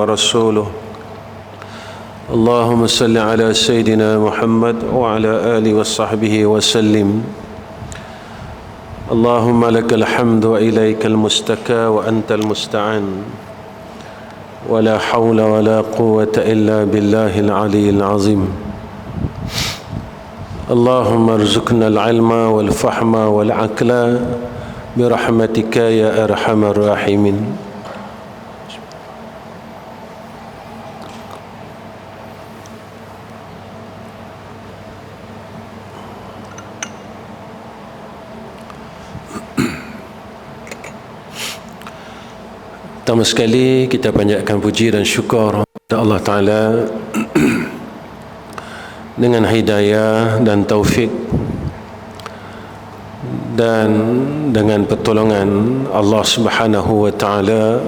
ورسوله. اللهم صل على سيدنا محمد وعلى آله وصحبه وسلم. اللهم لك الحمد وإليك المستكى وأنت المستعان، ولا حول ولا قوة إلا بالله العلي العظيم. اللهم ارزقنا العلم والفهم والعقل برحمتك يا أرحم الراحمين. Pertama sekali kita panjatkan puji dan syukur kepada Allah Ta'ala dengan hidayah dan taufik dan dengan pertolongan Allah Subhanahu wa Ta'ala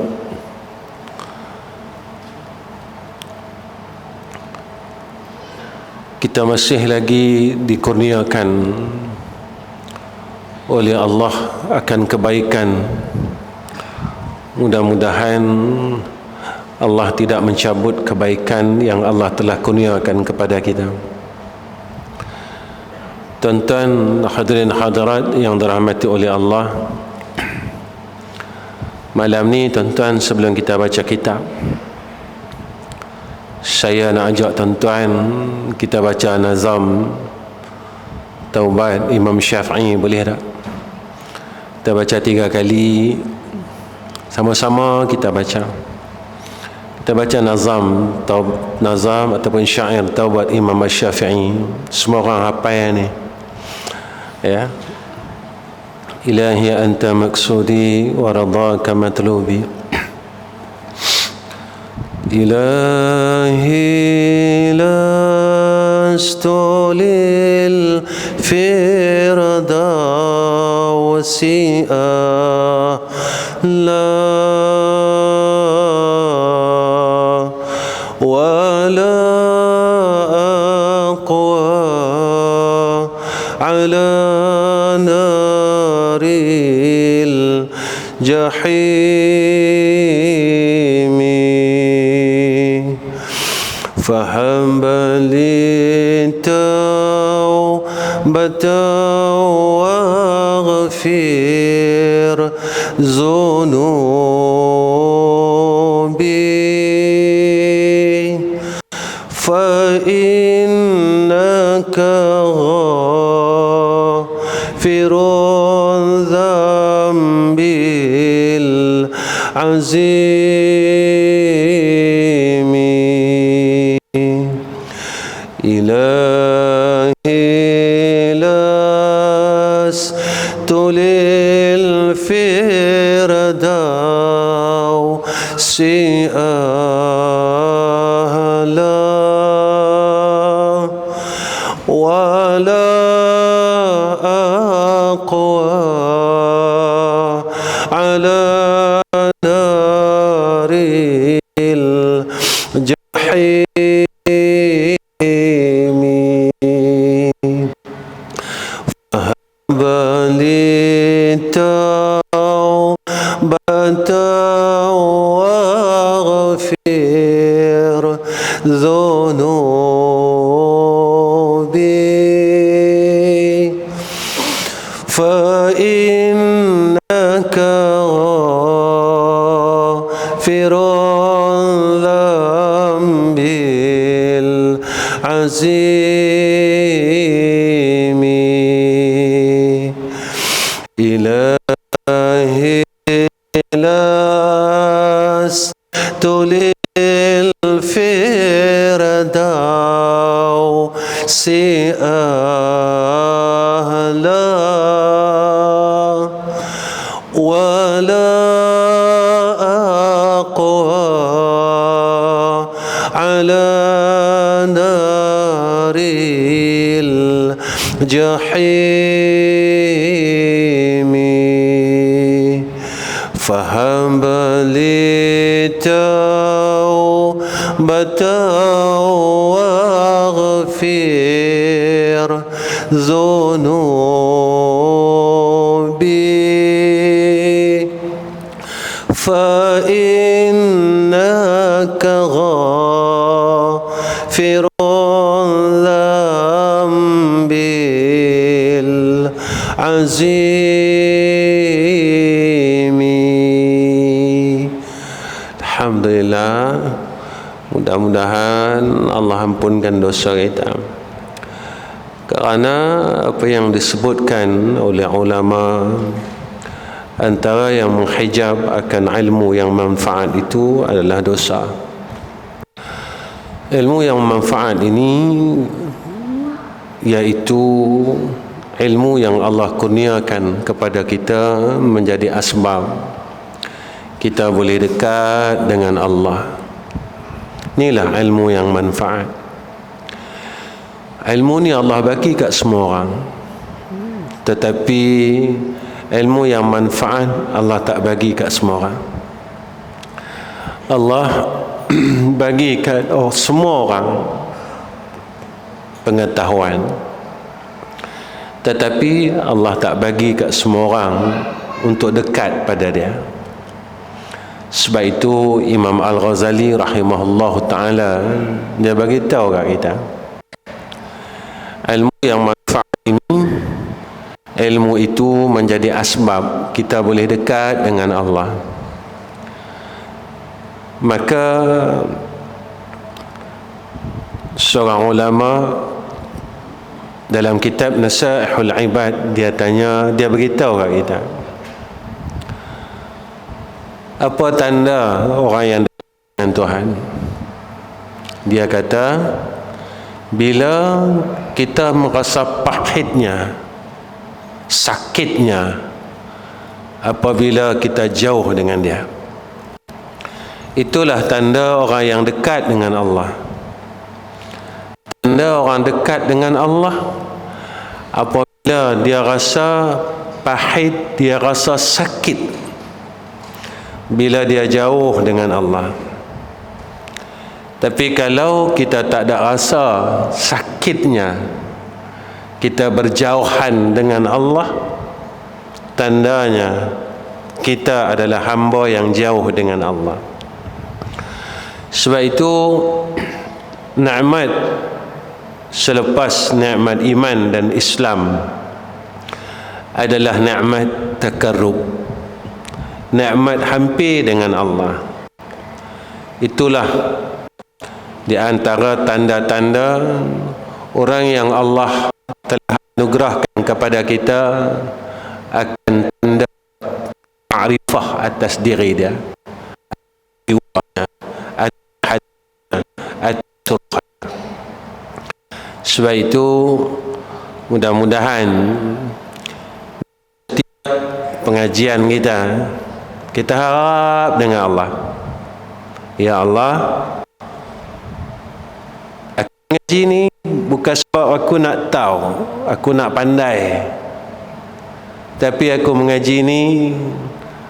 kita masih lagi dikurniakan oleh Allah akan kebaikan. Mudah-mudahan Allah tidak mencabut kebaikan yang Allah telah kurniakan kepada kita. Tuan-tuan hadirin hadirat yang dirahmati oleh Allah, malam ni tuan-tuan sebelum kita baca kitab, saya nak ajak tuan-tuan kita baca nazam Taubat Imam Syafi'i, boleh tak? Kita baca 3 kali sama-sama kita baca. Kita baca nazam ataupun syair Taubat Imam Syafi'i. Semua orang hafal ni. Ya. Ilahi anta maqsudi wa radaka matlubi. Ilahi lastu lil firdausi'a la ولا أقوى على نار الجحيم فهب لي توبة واغفر ذنوبي فإنك غافر الذنب العظيم إلهي لست للفردوس أهلا ولا أقوى على نار الجحيم فهب لي توبة واغفر ذنوبي فإنك غافر الذنب العظيم إلهي لست للفردوس أهلا ولا أقوى على نار الجحيم فهب لي توبة واغفر ذنوبي فإنك غافر الذنب العظيم. Alhamdulillah, mudah-mudahan Allah ampunkan dosa kita. Kerana apa yang disebutkan oleh ulama, antara yang menghijab akan ilmu yang manfaat itu adalah dosa. Ilmu yang manfaat ini iaitu ilmu yang Allah kurniakan kepada kita menjadi asbab kita boleh dekat dengan Allah. Inilah ilmu yang manfaat. Ilmu ni Allah bagi kat semua orang, tetapi ilmu yang manfaat Allah tak bagi kat semua orang. Allah bagi kat semua orang pengetahuan, tetapi Allah tak bagi kat semua orang untuk dekat pada dia. Sebab itu Imam Al-Ghazali rahimahullah ta'ala, dia bagi tahu kat kita, ilmu yang manfaat ini, ilmu itu menjadi asbab kita boleh dekat dengan Allah. Maka seorang ulama dalam kitab Nasaihul Ibad, dia beritahu kat kita, apa tanda orang yang dekat dengan Tuhan. Dia kata, bila kita merasa pahitnya, sakitnya apabila kita jauh dengan dia, itulah tanda orang yang dekat dengan Allah. Tanda orang dekat dengan Allah apabila dia rasa pahit, dia rasa sakit bila dia jauh dengan Allah. Tapi kalau kita tak ada rasa sakitnya kita berjauhan dengan Allah, tandanya kita adalah hamba yang jauh dengan Allah. Sebab itu nikmat selepas nikmat iman dan Islam adalah nikmat takarrub, nikmat hampir dengan Allah. Itulah di antara tanda-tanda orang yang Allah telah anugerahkan kepada kita akan tanda ma'rifah atas diri dia, Sebab itu mudah-mudahan setiap pengajian kita harap dengan Allah, ya Allah, aku mengaji ni bukan sebab aku nak tahu, aku nak pandai, tapi aku mengaji ni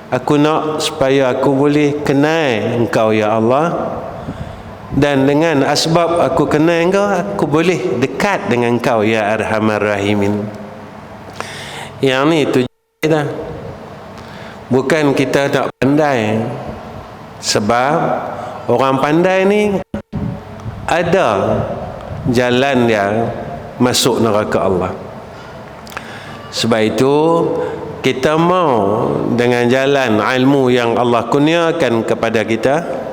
aku nak supaya aku boleh kenal Engkau, ya Allah. Dan dengan asbab aku kenal Engkau, aku boleh dekat dengan Engkau, ya Arhamar Rahimin. Yang ni tujuan kita. Bukan kita nak pandai, sebab orang pandai ni ada jalan dia masuk neraka Allah. Sebab itu kita mau dengan jalan ilmu yang Allah kurniakan kepada kita,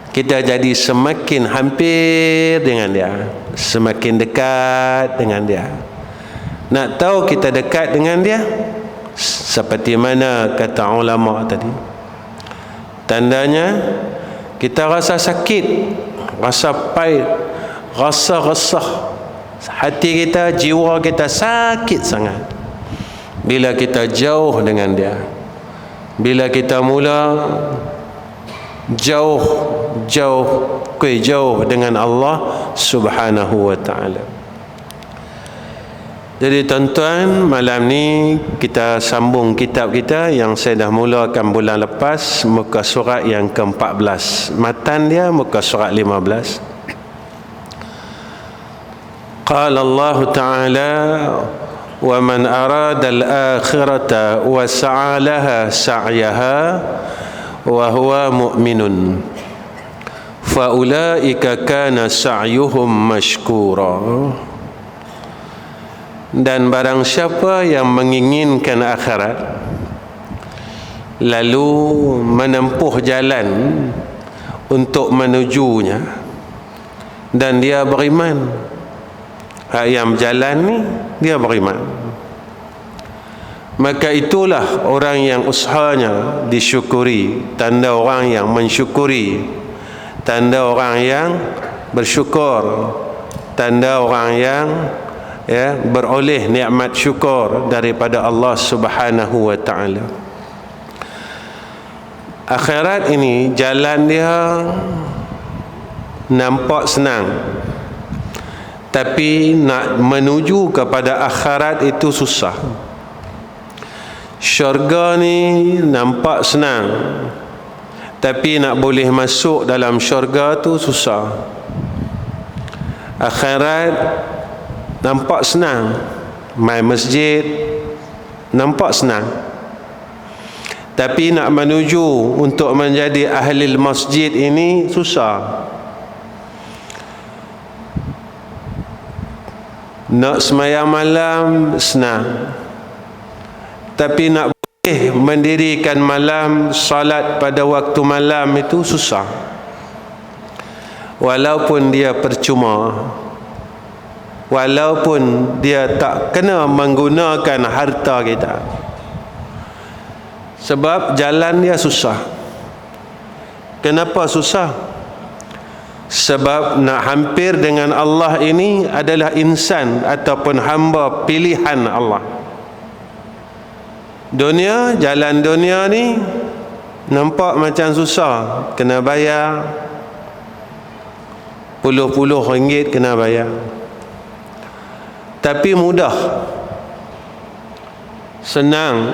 kita jadi semakin hampir dengan dia, semakin dekat dengan dia. Nak tahu kita dekat dengan dia, seperti mana kata ulama tadi, tandanya kita rasa sakit, rasa pahit, rasa resah, hati kita, jiwa kita sakit sangat bila kita jauh dengan dia. Bila kita mula jauh dengan Allah Subhanahu wa ta'ala. Jadi tuan-tuan, malam ni kita sambung kitab kita yang saya dah mulakan bulan lepas, muka surat yang ke-14. Matan dia muka surat 15. Qala Allah Ta'ala, wa man arada al-akhirata wa sa'a laha sa'yaha wa huwa mu'minun faulaika kana sa'yuhum mashkura. Dan barang siapa yang menginginkan akhirat lalu menempuh jalan untuk menujunya dan dia beriman, yang berjalan ni dia beriman, maka itulah orang yang usahanya disyukuri, tanda orang yang mensyukuri, tanda orang yang bersyukur, tanda orang yang beroleh nikmat syukur daripada Allah Subhanahu wa taala. Akhirat ini jalan dia nampak senang, tapi nak menuju kepada akhirat itu susah. Syurga ni nampak senang, tapi nak boleh masuk dalam syurga tu susah. Akhirat nampak senang, mai masjid nampak senang, tapi nak menuju untuk menjadi ahli masjid ini susah. Nak semayang malam senang, tapi nak boleh mendirikan malam, salat pada waktu malam itu susah, walaupun dia percuma, walaupun dia tak kena menggunakan harta kita, sebab jalan dia susah. Kenapa susah? Sebab nak hampir dengan Allah ini adalah insan ataupun hamba pilihan Allah. Dunia, jalan dunia ni nampak macam susah, kena bayar puluh-puluh ringgit, kena bayar. Tapi mudah, senang.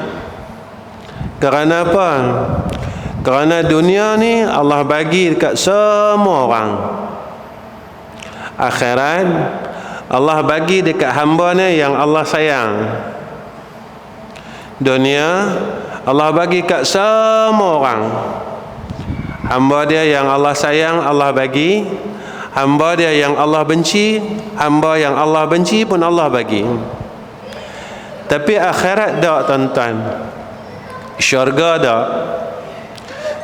Kerana apa? Kerana dunia ni Allah bagi dekat semua orang. Akhirat Allah bagi dekat hamba-Nya yang Allah sayang. Dunia Allah bagi kat semua orang. Hamba Dia yang Allah sayang Allah bagi, hamba Dia yang Allah benci, hamba yang Allah benci pun Allah bagi. Tapi akhirat tak, tuan-tuan. Syurga tak,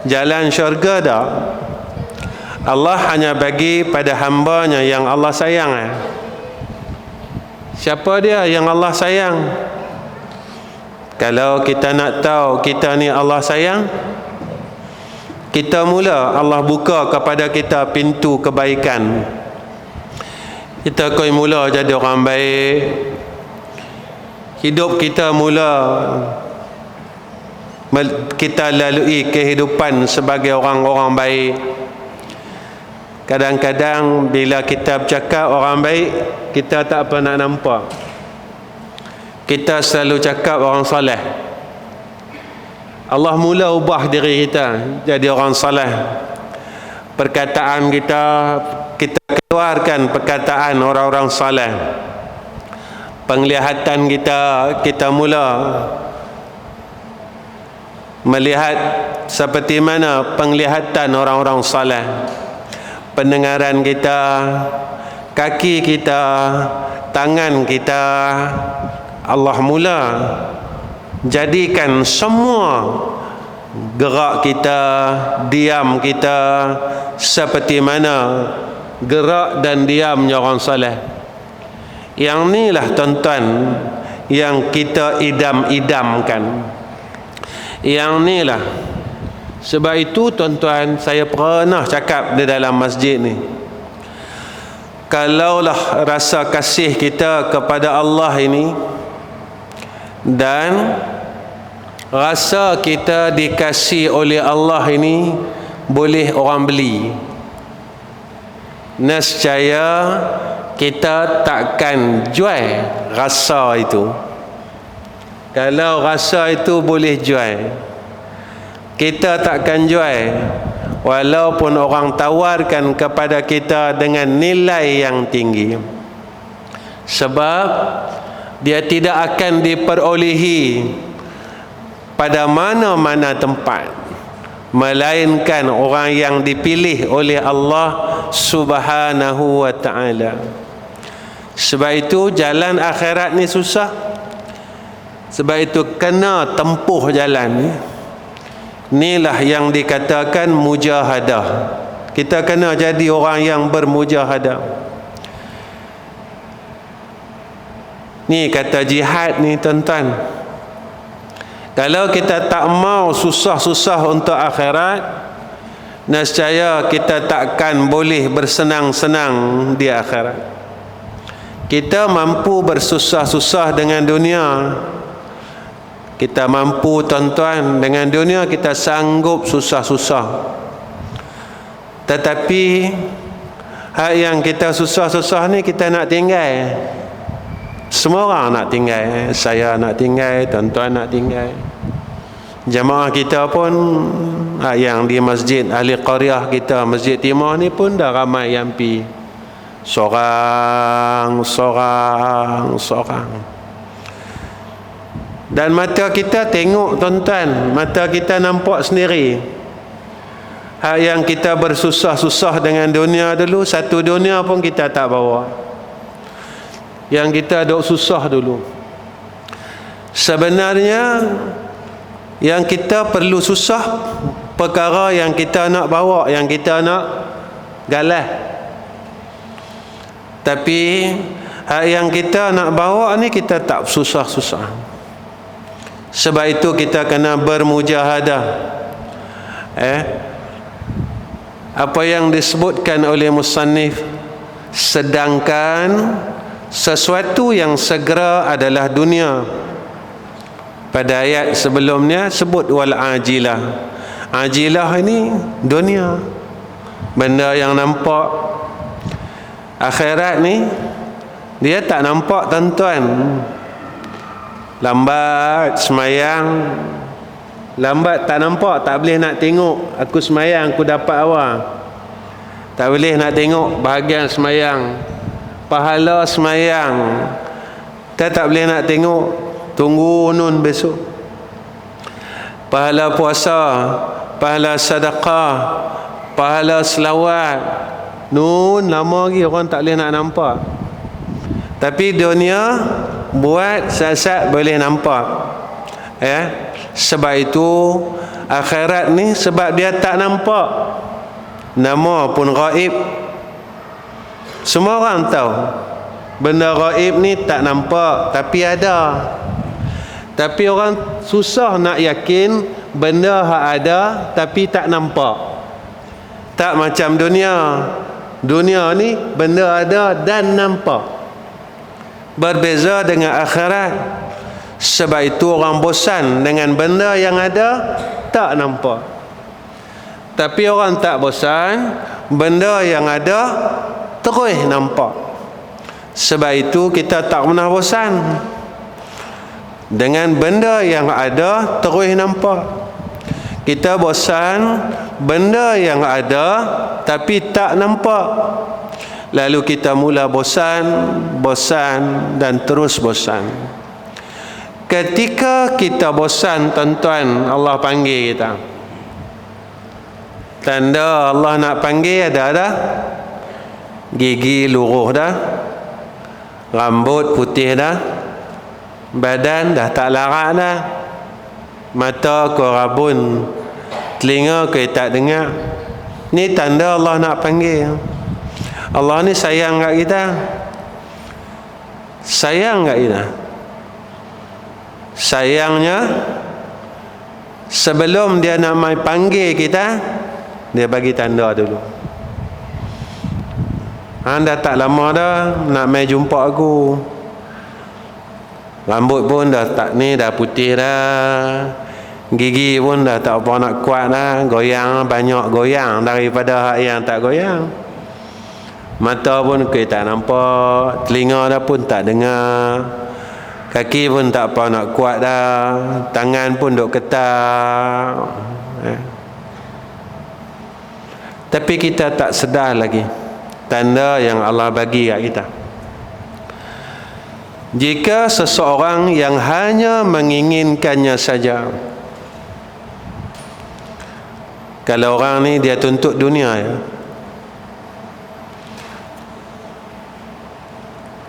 jalan syurga tak. Allah hanya bagi pada hamba-Nya yang Allah sayang. Siapa dia yang Allah sayang? Kalau kita nak tahu kita ni Allah sayang, kita mula Allah buka kepada kita pintu kebaikan. Kita koi mula jadi orang baik, hidup kita mula kita lalui kehidupan sebagai orang-orang baik. Kadang-kadang bila kita bercakap orang baik, kita tak pernah nampak. Kita selalu cakap orang saleh. Allah mula ubah diri kita jadi orang saleh. Perkataan kita keluarkan perkataan orang-orang saleh. Penglihatan kita mula melihat seperti mana penglihatan orang-orang saleh. Pendengaran kita, kaki kita, tangan kita, Allah mula jadikan semua gerak kita, diam kita seperti mana gerak dan diamnya orang saleh. Yang inilah tuan-tuan yang kita idam-idamkan. Yang inilah. Sebab itu tuan-tuan, saya pernah cakap di dalam masjid ni, kalaulah rasa kasih kita kepada Allah ini dan rasa kita dikasih oleh Allah ini boleh orang beli, nescaya kita takkan jual rasa itu. Kalau rasa itu boleh jual, kita takkan jual, walaupun orang tawarkan kepada kita dengan nilai yang tinggi. Sebab dia tidak akan diperolehi pada mana-mana tempat, melainkan orang yang dipilih oleh Allah Subhanahu wa ta'ala. Sebab itu jalan akhirat ni susah. Sebab itu kena tempuh jalan ni. Inilah yang dikatakan mujahadah. Kita kena jadi orang yang bermujahadah. Ni kata jihad ni tuan-tuan. Kalau kita tak mau susah-susah untuk akhirat, nescaya kita takkan boleh bersenang-senang di akhirat. Kita mampu bersusah-susah dengan dunia. Kita mampu tuan-tuan, dengan dunia kita sanggup susah-susah. Tetapi hak yang kita susah-susah ni kita nak tinggal. Semua orang nak tinggal. Saya nak tinggal, tuan-tuan nak tinggal. Jamaah kita pun yang di masjid ahli qaryah kita, Masjid Timur ni pun dah ramai yang pi. Seorang. Dan mata kita tengok tuan-tuan, mata kita nampak sendiri. Hak yang kita bersusah-susah dengan dunia dulu, satu dunia pun kita tak bawa. Yang kita duk susah dulu. Sebenarnya yang kita perlu susah perkara yang kita nak bawa, yang kita nak galah. Tapi hak yang kita nak bawa ni kita tak susah-susah. Sebab itu kita kena bermujahadah. Apa yang disebutkan oleh musannif, sedangkan sesuatu yang segera adalah dunia. Pada ayat sebelumnya sebut wal ajilah. Ajilah ini dunia, benda yang nampak. Akhirat ni dia tak nampak tuan-tuan. Lambat semayang, lambat tak nampak, tak boleh nak tengok aku semayang aku dapat awal. Tak boleh nak tengok bahagian semayang, pahala semayang. Kita tak boleh nak tengok, tunggu nun besok. Pahala puasa, pahala sedekah, pahala selawat, nun lama lagi orang tak boleh nak nampak. Tapi dunia buat sat-sat boleh nampak. Sebab itu akhirat ni sebab dia tak nampak, nama pun ghaib. Semua orang tahu benda ghaib ni tak nampak tapi ada. Tapi orang susah nak yakin benda hak ada tapi tak nampak. Tak macam dunia. Dunia ni benda ada dan nampak. Berbeza dengan akhirat. Sebab itu orang bosan dengan benda yang ada tak nampak. Tapi orang tak bosan benda yang ada terus nampak. Sebab itu kita tak pernah bosan dengan benda yang ada terus nampak. Kita bosan benda yang ada tapi tak nampak. Lalu kita mula bosan dan terus bosan. Ketika kita bosan tuan-tuan, Allah panggil kita. Tanda Allah nak panggil ada. Gigi luruh dah, rambut putih dah, badan dah tak larat dah, mata kau rabun, telinga kau tak dengar. Ni tanda Allah nak panggil. Allah ni sayang kat kita. Sayang kat kita. Sayangnya sebelum dia nak mai panggil kita, dia bagi tanda dulu. Anda tak lama dah nak mai jumpa aku. Rambut pun dah tak ni, dah putih dah. Gigi pun dah tak apa nak kuat dah. Goyang, banyak goyang daripada hak yang tak goyang. Mata pun kita tak nampak, telinga dah pun tak dengar, kaki pun tak apa nak kuat dah, tangan pun duk ketak. Tapi kita tak sedar lagi tanda yang Allah bagi kat kita. Jika seseorang yang hanya menginginkannya saja, Kalau orang ni dia tuntut dunia ya,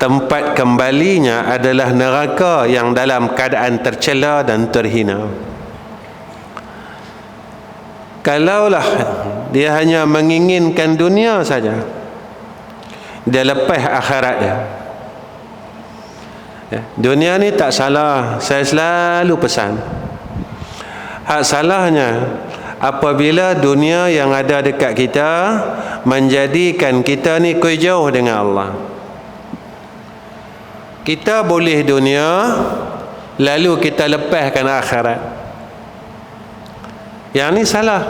tempat kembalinya adalah neraka yang dalam keadaan tercela dan terhina. Kalaulah dia hanya menginginkan dunia saja, dia lepas akhirat dia. Dunia ni tak salah, saya selalu pesan. Hak salahnya apabila dunia yang ada dekat kita menjadikan kita ni koi jauh dengan Allah. Kita boleh dunia, lalu kita lepaskan akhirat. Yang ni salah.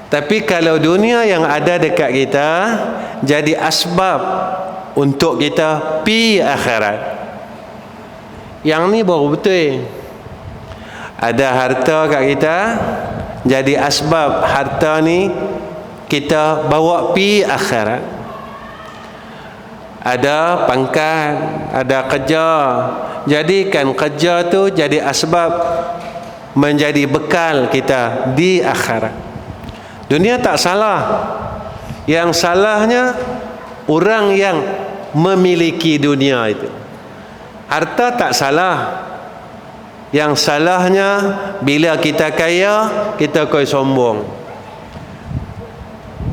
Tapi kalau dunia yang ada dekat kita jadi asbab untuk kita pi akhirat, yang ni baru betul. Ada harta kat kita, jadi asbab harta ni kita bawa pi akhirat. Ada pangkat, ada kerja, jadikan kerja tu jadi asbab menjadi bekal kita di akhirat. Dunia tak salah. Yang salahnya orang yang memiliki dunia itu. Harta tak salah. Yang salahnya bila kita kaya, kita koi sombong.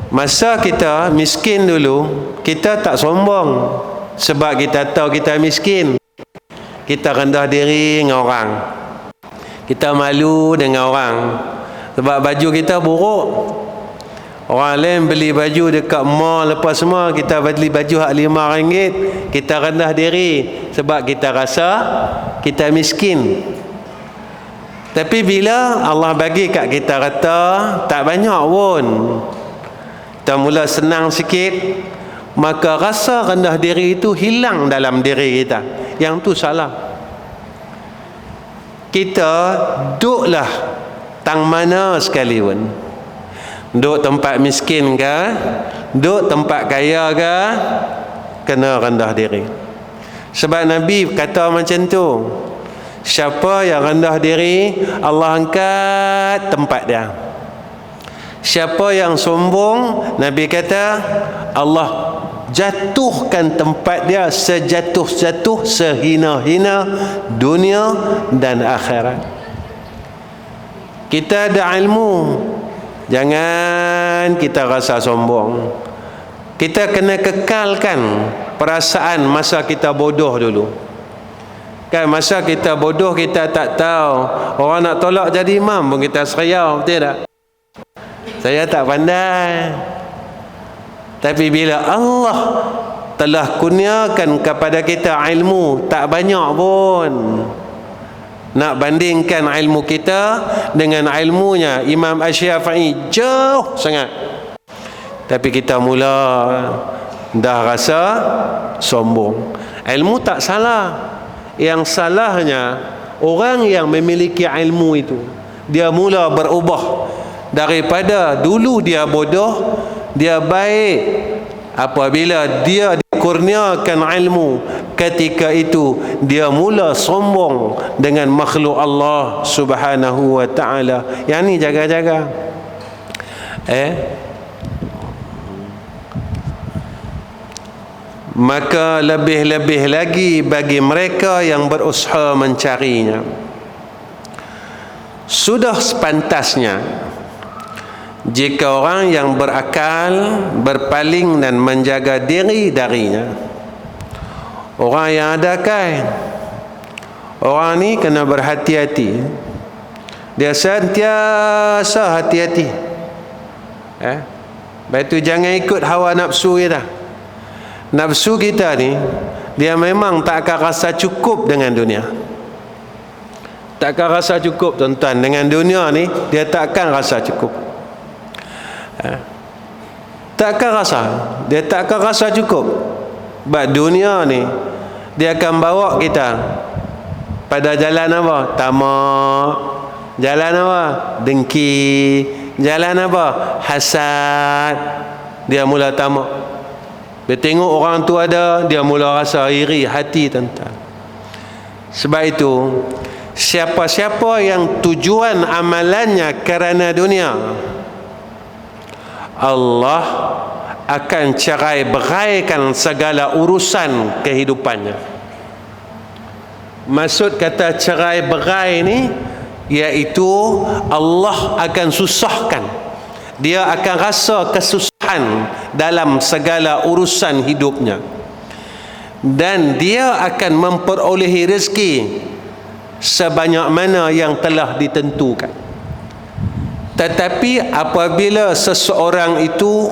Masa kita miskin dulu, kita tak sombong sebab kita tahu kita miskin. Kita rendah diri dengan orang, kita malu dengan orang sebab baju kita buruk. Orang lain beli baju dekat mall lepas semua, kita beli baju hak RM5, kita rendah diri sebab kita rasa kita miskin. Tapi bila Allah bagi kat kita harta tak banyak pun, kita mula senang sikit, maka rasa rendah diri itu hilang dalam diri kita. Yang tu salah. Kita duduklah tang mana sekalipun, duduk tempat miskin ke, duduk tempat kaya ke, kena rendah diri. Sebab Nabi kata macam tu, siapa yang rendah diri, Allah angkat tempat dia. Siapa yang sombong, Nabi kata Allah jatuhkan tempat dia sejatuh-jatuh, sehina-hina dunia dan akhirat. Kita ada ilmu, jangan kita rasa sombong. Kita kena kekalkan perasaan masa kita bodoh dulu. Kan masa kita bodoh, kita tak tahu orang nak tolak jadi imam pun kita seriau, betul tak? Saya tak pandai. Tapi bila Allah telah kurniakan kepada kita ilmu, tak banyak pun, nak bandingkan ilmu kita dengan ilmunya Imam Asy-Syafi'i, jauh sangat. Tapi kita mula dah rasa sombong. Ilmu tak salah. Yang salahnya orang yang memiliki ilmu itu, dia mula berubah. Daripada dulu dia bodoh, dia baik apabila dia dikurniakan ilmu. Ketika itu dia mula sombong dengan makhluk Allah Subhanahu wa ta'ala. Yang ni jaga-jaga. Maka lebih-lebih lagi bagi mereka yang berusaha mencarinya. Sudah sepantasnya jika orang yang berakal berpaling dan menjaga diri darinya. Orang yang ada kain, orang ni kena berhati-hati. Dia sentiasa hati-hati. Lepas tu jangan ikut hawa nafsu kita. Nafsu kita ni, dia memang tak akan rasa cukup dengan dunia. Tak akan rasa cukup, tuan-tuan. Dengan dunia ni, dia tak akan rasa cukup. Tak akan rasa. Dia tak akan rasa cukup. Sebab dunia ni, dia akan bawa kita pada jalan apa? Tamak. Jalan apa? Dengki. Jalan apa? Hasad. Dia mula tamak. Dia tengok orang tu ada, dia mula rasa iri hati, tuan-tuan. Sebab itu, siapa-siapa yang tujuan amalannya kerana dunia, Allah akan cerai-beraikan segala urusan kehidupannya. Maksud kata cerai-berai ni, iaitu Allah akan susahkan, dia akan rasa kesusahan dalam segala urusan hidupnya, dan dia akan memperolehi rezeki sebanyak mana yang telah ditentukan. Tetapi apabila seseorang itu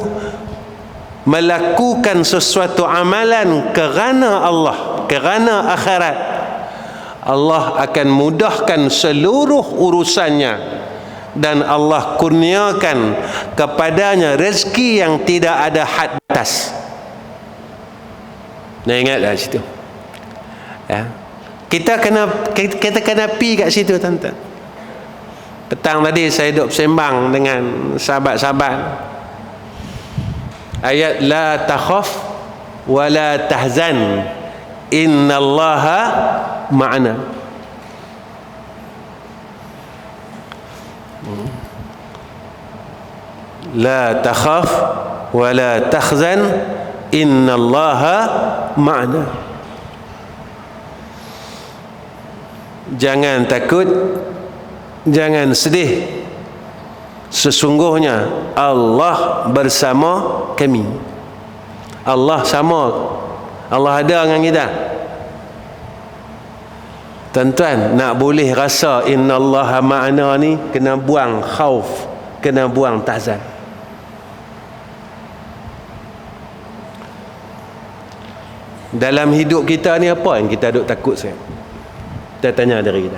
melakukan sesuatu amalan kerana Allah, kerana akhirat, Allah akan mudahkan seluruh urusannya, dan Allah kurniakan kepadanya rezeki yang tidak ada had batas. Nah, ingatlah situ ya. Kita kena pi kat situ, tuan-tuan. Petang tadi saya duduk sembang dengan sahabat-sahabat. Ayat la takhaf wa la tahzan innallaha ma'ana. La takhaf wa la tahzan innallaha ma'ana. Jangan takut, jangan sedih, sesungguhnya Allah bersama kami. Allah sama, Allah ada dengan kita. Tuan-tuan, nak boleh rasa innallaha ma'ana ni, kena buang khauf, kena buang tahzan. Dalam hidup kita ni apa yang kita duk takut sekarang? Kita tanya diri kita,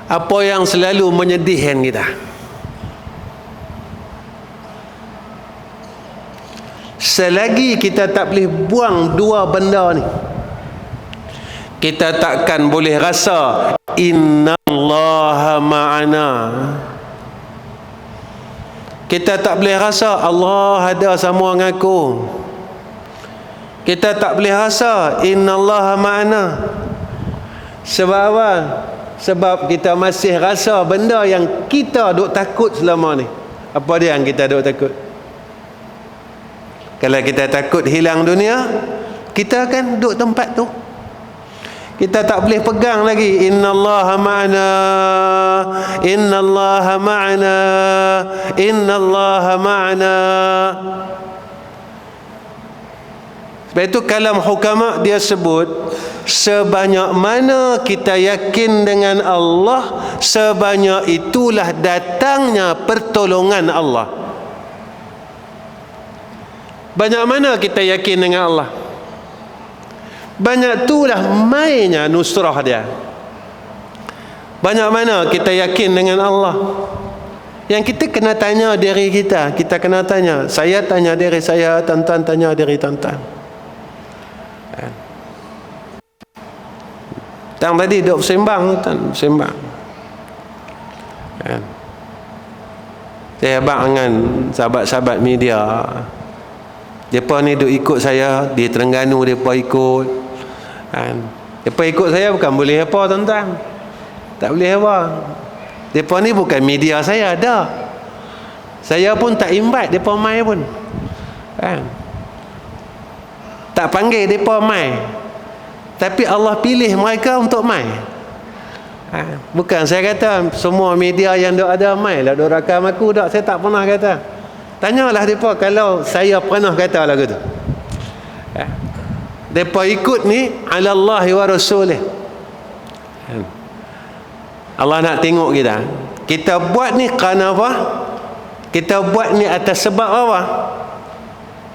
apa yang selalu menyedihkan kita? Selagi kita tak boleh buang dua benda ni, kita takkan boleh rasa innallaha ma'ana. Kita tak boleh rasa Allah ada sama dengan aku. Kita tak boleh rasa innallaha ma'ana. Sebab apa? Sebab kita masih rasa benda yang kita duk takut selama ni. Apa dia yang kita duk takut? Kalau kita takut hilang dunia, kita akan duk tempat tu. Kita tak boleh pegang lagi innallaha ma'ana, innallaha ma'ana, innallaha ma'ana. Sebab itu kalam hukama dia sebut, sebanyak mana kita yakin dengan Allah, sebanyak itulah datangnya pertolongan Allah. Banyak mana kita yakin dengan Allah, banyak itulah mainnya nusrah dia. Banyak mana kita yakin dengan Allah. Yang kita kena tanya diri kita, kita kena tanya, saya tanya diri saya, tuan-tuan tanya diri tuan-tuan. Tang tadi duk sembang, tuan, sembang. Saya abang dengan sahabat-sahabat media. Depa ni duk ikut saya di Terengganu, depa ikut. Depa ikut saya bukan boleh apa, tuan-tuan. Tak boleh apa. Depa ni bukan media saya dah. Saya pun tak invite depa mai pun. Tak panggil depa mai. Tapi Allah pilih mereka untuk mai. Bukan saya kata semua media yang duk ada mai lah, duk rakam aku dak, saya tak pernah kata. Tanyalah depa kalau saya pernah kata lagu tu. Depa ikut ni ala Allah wa rasulih. Allah nak tengok kita. Kita buat ni kerana apa? Kita buat ni atas sebab apa?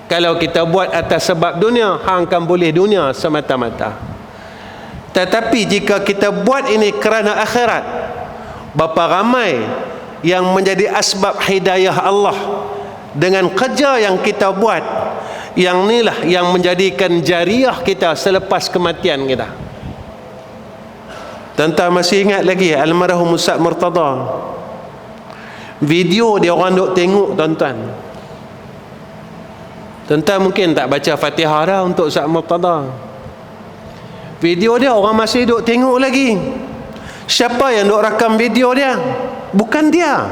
Kalau kita buat atas sebab dunia, hang akan boleh dunia semata-mata. Tetapi jika kita buat ini kerana akhirat, berapa ramai yang menjadi asbab hidayah Allah dengan kerja yang kita buat, yang inilah yang menjadikan jariah kita selepas kematian kita. Tuan-tuan masih ingat lagi almarhum Ustaz Murtada? Video dia orang duk tengok, tuan-tuan. Tuan-tuan mungkin tak baca Fatihah dah untuk Ustaz Murtada. Video dia orang masih duk tengok lagi. Siapa yang duk rakam video dia? Bukan dia.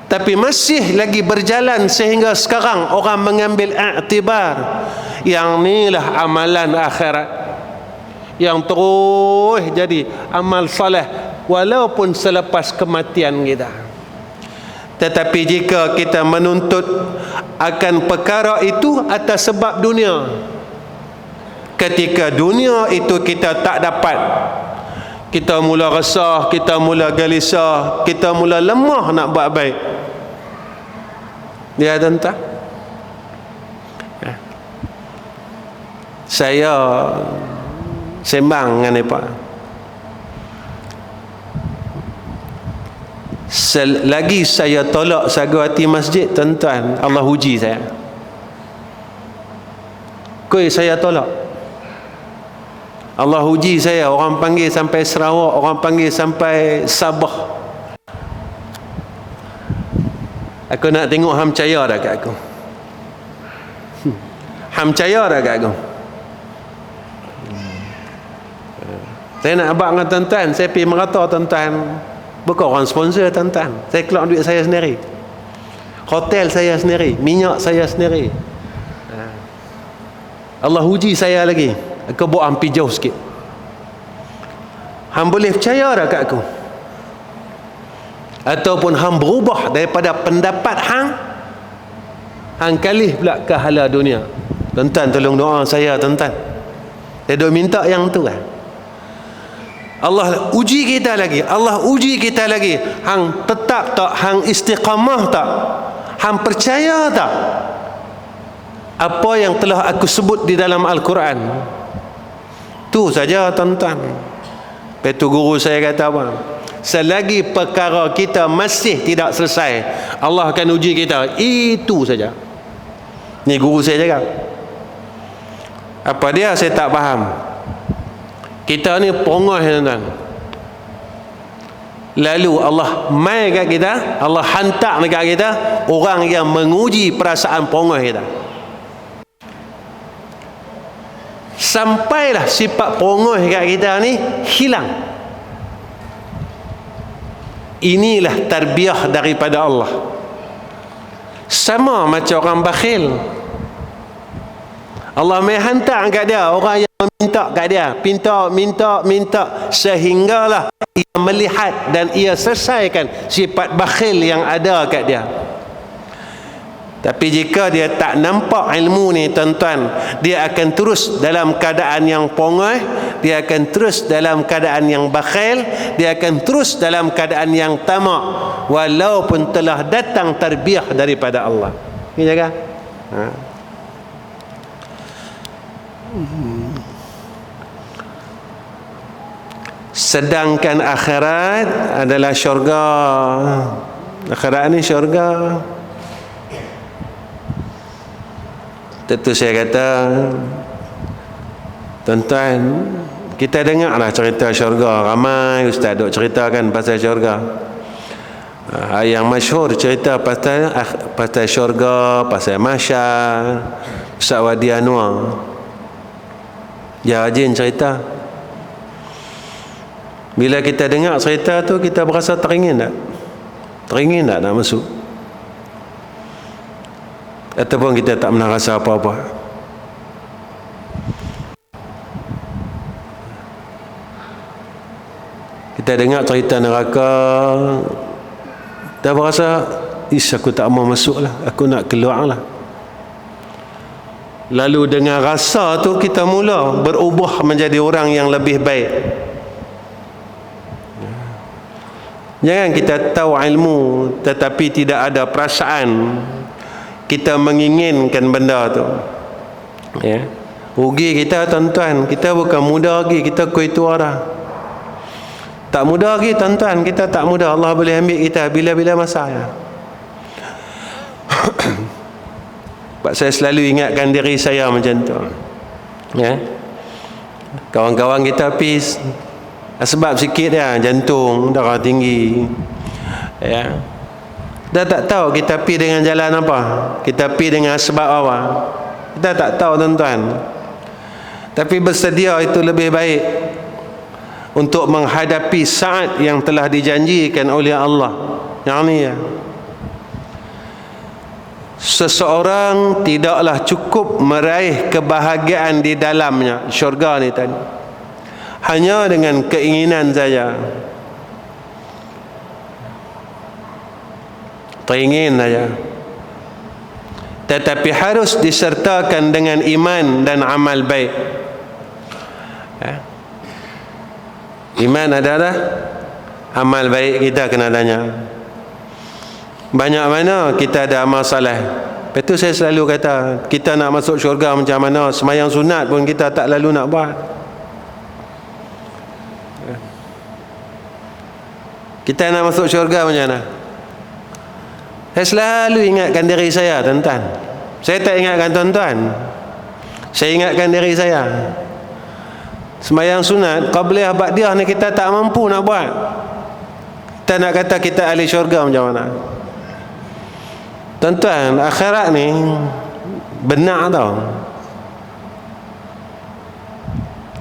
Tapi masih lagi berjalan sehingga sekarang orang mengambil iktibar yang inilah amalan akhirat yang terus jadi amal soleh walaupun selepas kematian kita. Tetapi jika kita menuntut akan perkara itu atas sebab dunia, ketika dunia itu kita tak dapat, kita mula resah, kita mula gelisah, kita mula lemah nak buat baik. Ya tuan-tuan, saya sembang dengan mereka. Selagi saya tolak sagu hati masjid, tuan-tuan, Allah uji saya. Koi saya tolak, Allah uji saya. Orang panggil sampai Sarawak, orang panggil sampai Sabah. Aku nak tengok hang percaya dah kat aku. Hang percaya dah kat aku. Saya nak abang dengan tuan-tuan, saya pergi merata tuan-tuan. Bukan orang sponsor tuan-tuan. Saya keluar duit saya sendiri. Hotel saya sendiri, minyak saya sendiri. Allah uji saya lagi. Aku buat ampi jauh sikit. Hang boleh percaya dah kat aku? Ataupun hang berubah daripada pendapat hang kalih pula ke hala dunia. Tuan-tuan tolong doa saya tuan-tuan. Saya duk minta yang tu lah. Allah uji kita lagi, Allah uji kita lagi. Hang tetap tak, hang istiqamah tak, hang percaya tak apa yang telah aku sebut di dalam Al-Quran? Tu saja tuan-tuan. Lepas tu guru saya kata apa? Selagi perkara kita masih tidak selesai, Allah akan uji kita. Itu saja. Ni guru saya cakap. Apa dia saya tak faham. Kita ni pongah tuan-tuan. Lalu Allah mai kat kita, Allah hantar dekat kita orang yang menguji perasaan pongah kita. Sampailah sifat pongah kat kita ni hilang. Inilah tarbiyah daripada Allah. Sama macam orang bakhil. Allah mai hantar kat dia orang yang meminta kat dia, minta sehinggalah ia melihat dan ia selesaikan sifat bakhil yang ada kat dia. Tapi jika dia tak nampak ilmu ni tuan-tuan, dia akan terus dalam keadaan yang pongah, dia akan terus dalam keadaan yang bakhil, dia akan terus dalam keadaan yang tamak walaupun telah datang tarbiyah daripada Allah. Ni jaga. Sedangkan akhirat adalah syurga. Akhirat ni syurga. Tentu saya kata, tuan-tuan, kita dengarlah cerita syurga. Ramai ustaz duk ceritakan pasal syurga. Yang masyhur cerita pasal syurga, pasal mahsyar, Ustaz Wadi Anwar. Dia rajin cerita. Bila kita dengar cerita tu, kita berasa teringin tak? Teringin tak nak masuk? Ataupun kita tak pernah rasa apa-apa? Kita dengar cerita neraka, kita berasa, aku tak mau masuk lah, aku nak keluar lah. Lalu dengan rasa tu kita mula berubah menjadi orang yang lebih baik. Jangan kita tahu ilmu tetapi tidak ada perasaan kita menginginkan benda tu. Ya. Rugi kita tuan-tuan, kita bukan muda lagi, kita kuih tua dah. Tak muda lagi tuan-tuan, kita tak muda. Allah boleh ambil kita bila-bila masa ya. Sebab saya selalu ingatkan diri saya macam tu. Ya. Kawan-kawan kita pergi sebab sikit dia, jantung, darah tinggi. Ya. Kita tak tahu kita pergi dengan jalan apa, kita pergi dengan sebab apa, kita tak tahu tuan-tuan. Tapi bersedia itu lebih baik untuk menghadapi saat yang telah dijanjikan oleh Allah. Yang ni ya. Seseorang tidaklah cukup meraih kebahagiaan di dalamnya, syurga ni tadi, hanya dengan keinginan saja. Teringin saja. Tetapi harus disertakan dengan iman dan amal baik. Iman adalah amal baik kita kena tanya. Banyak mana kita ada amal saleh. Lepas tu saya selalu kata, kita nak masuk syurga macam mana, semayang sunat pun kita tak lalu nak buat. Kita nak masuk syurga macam mana? Saya selalu ingatkan diri saya, tuan-tuan. Saya tak ingatkan tuan-tuan. Saya ingatkan diri saya. Semayang sunat, qabliyah ba'diyah ni kita tak mampu nak buat. Kita nak kata kita ahli syurga macam mana? Tuan-tuan, akhirat ni benar tau.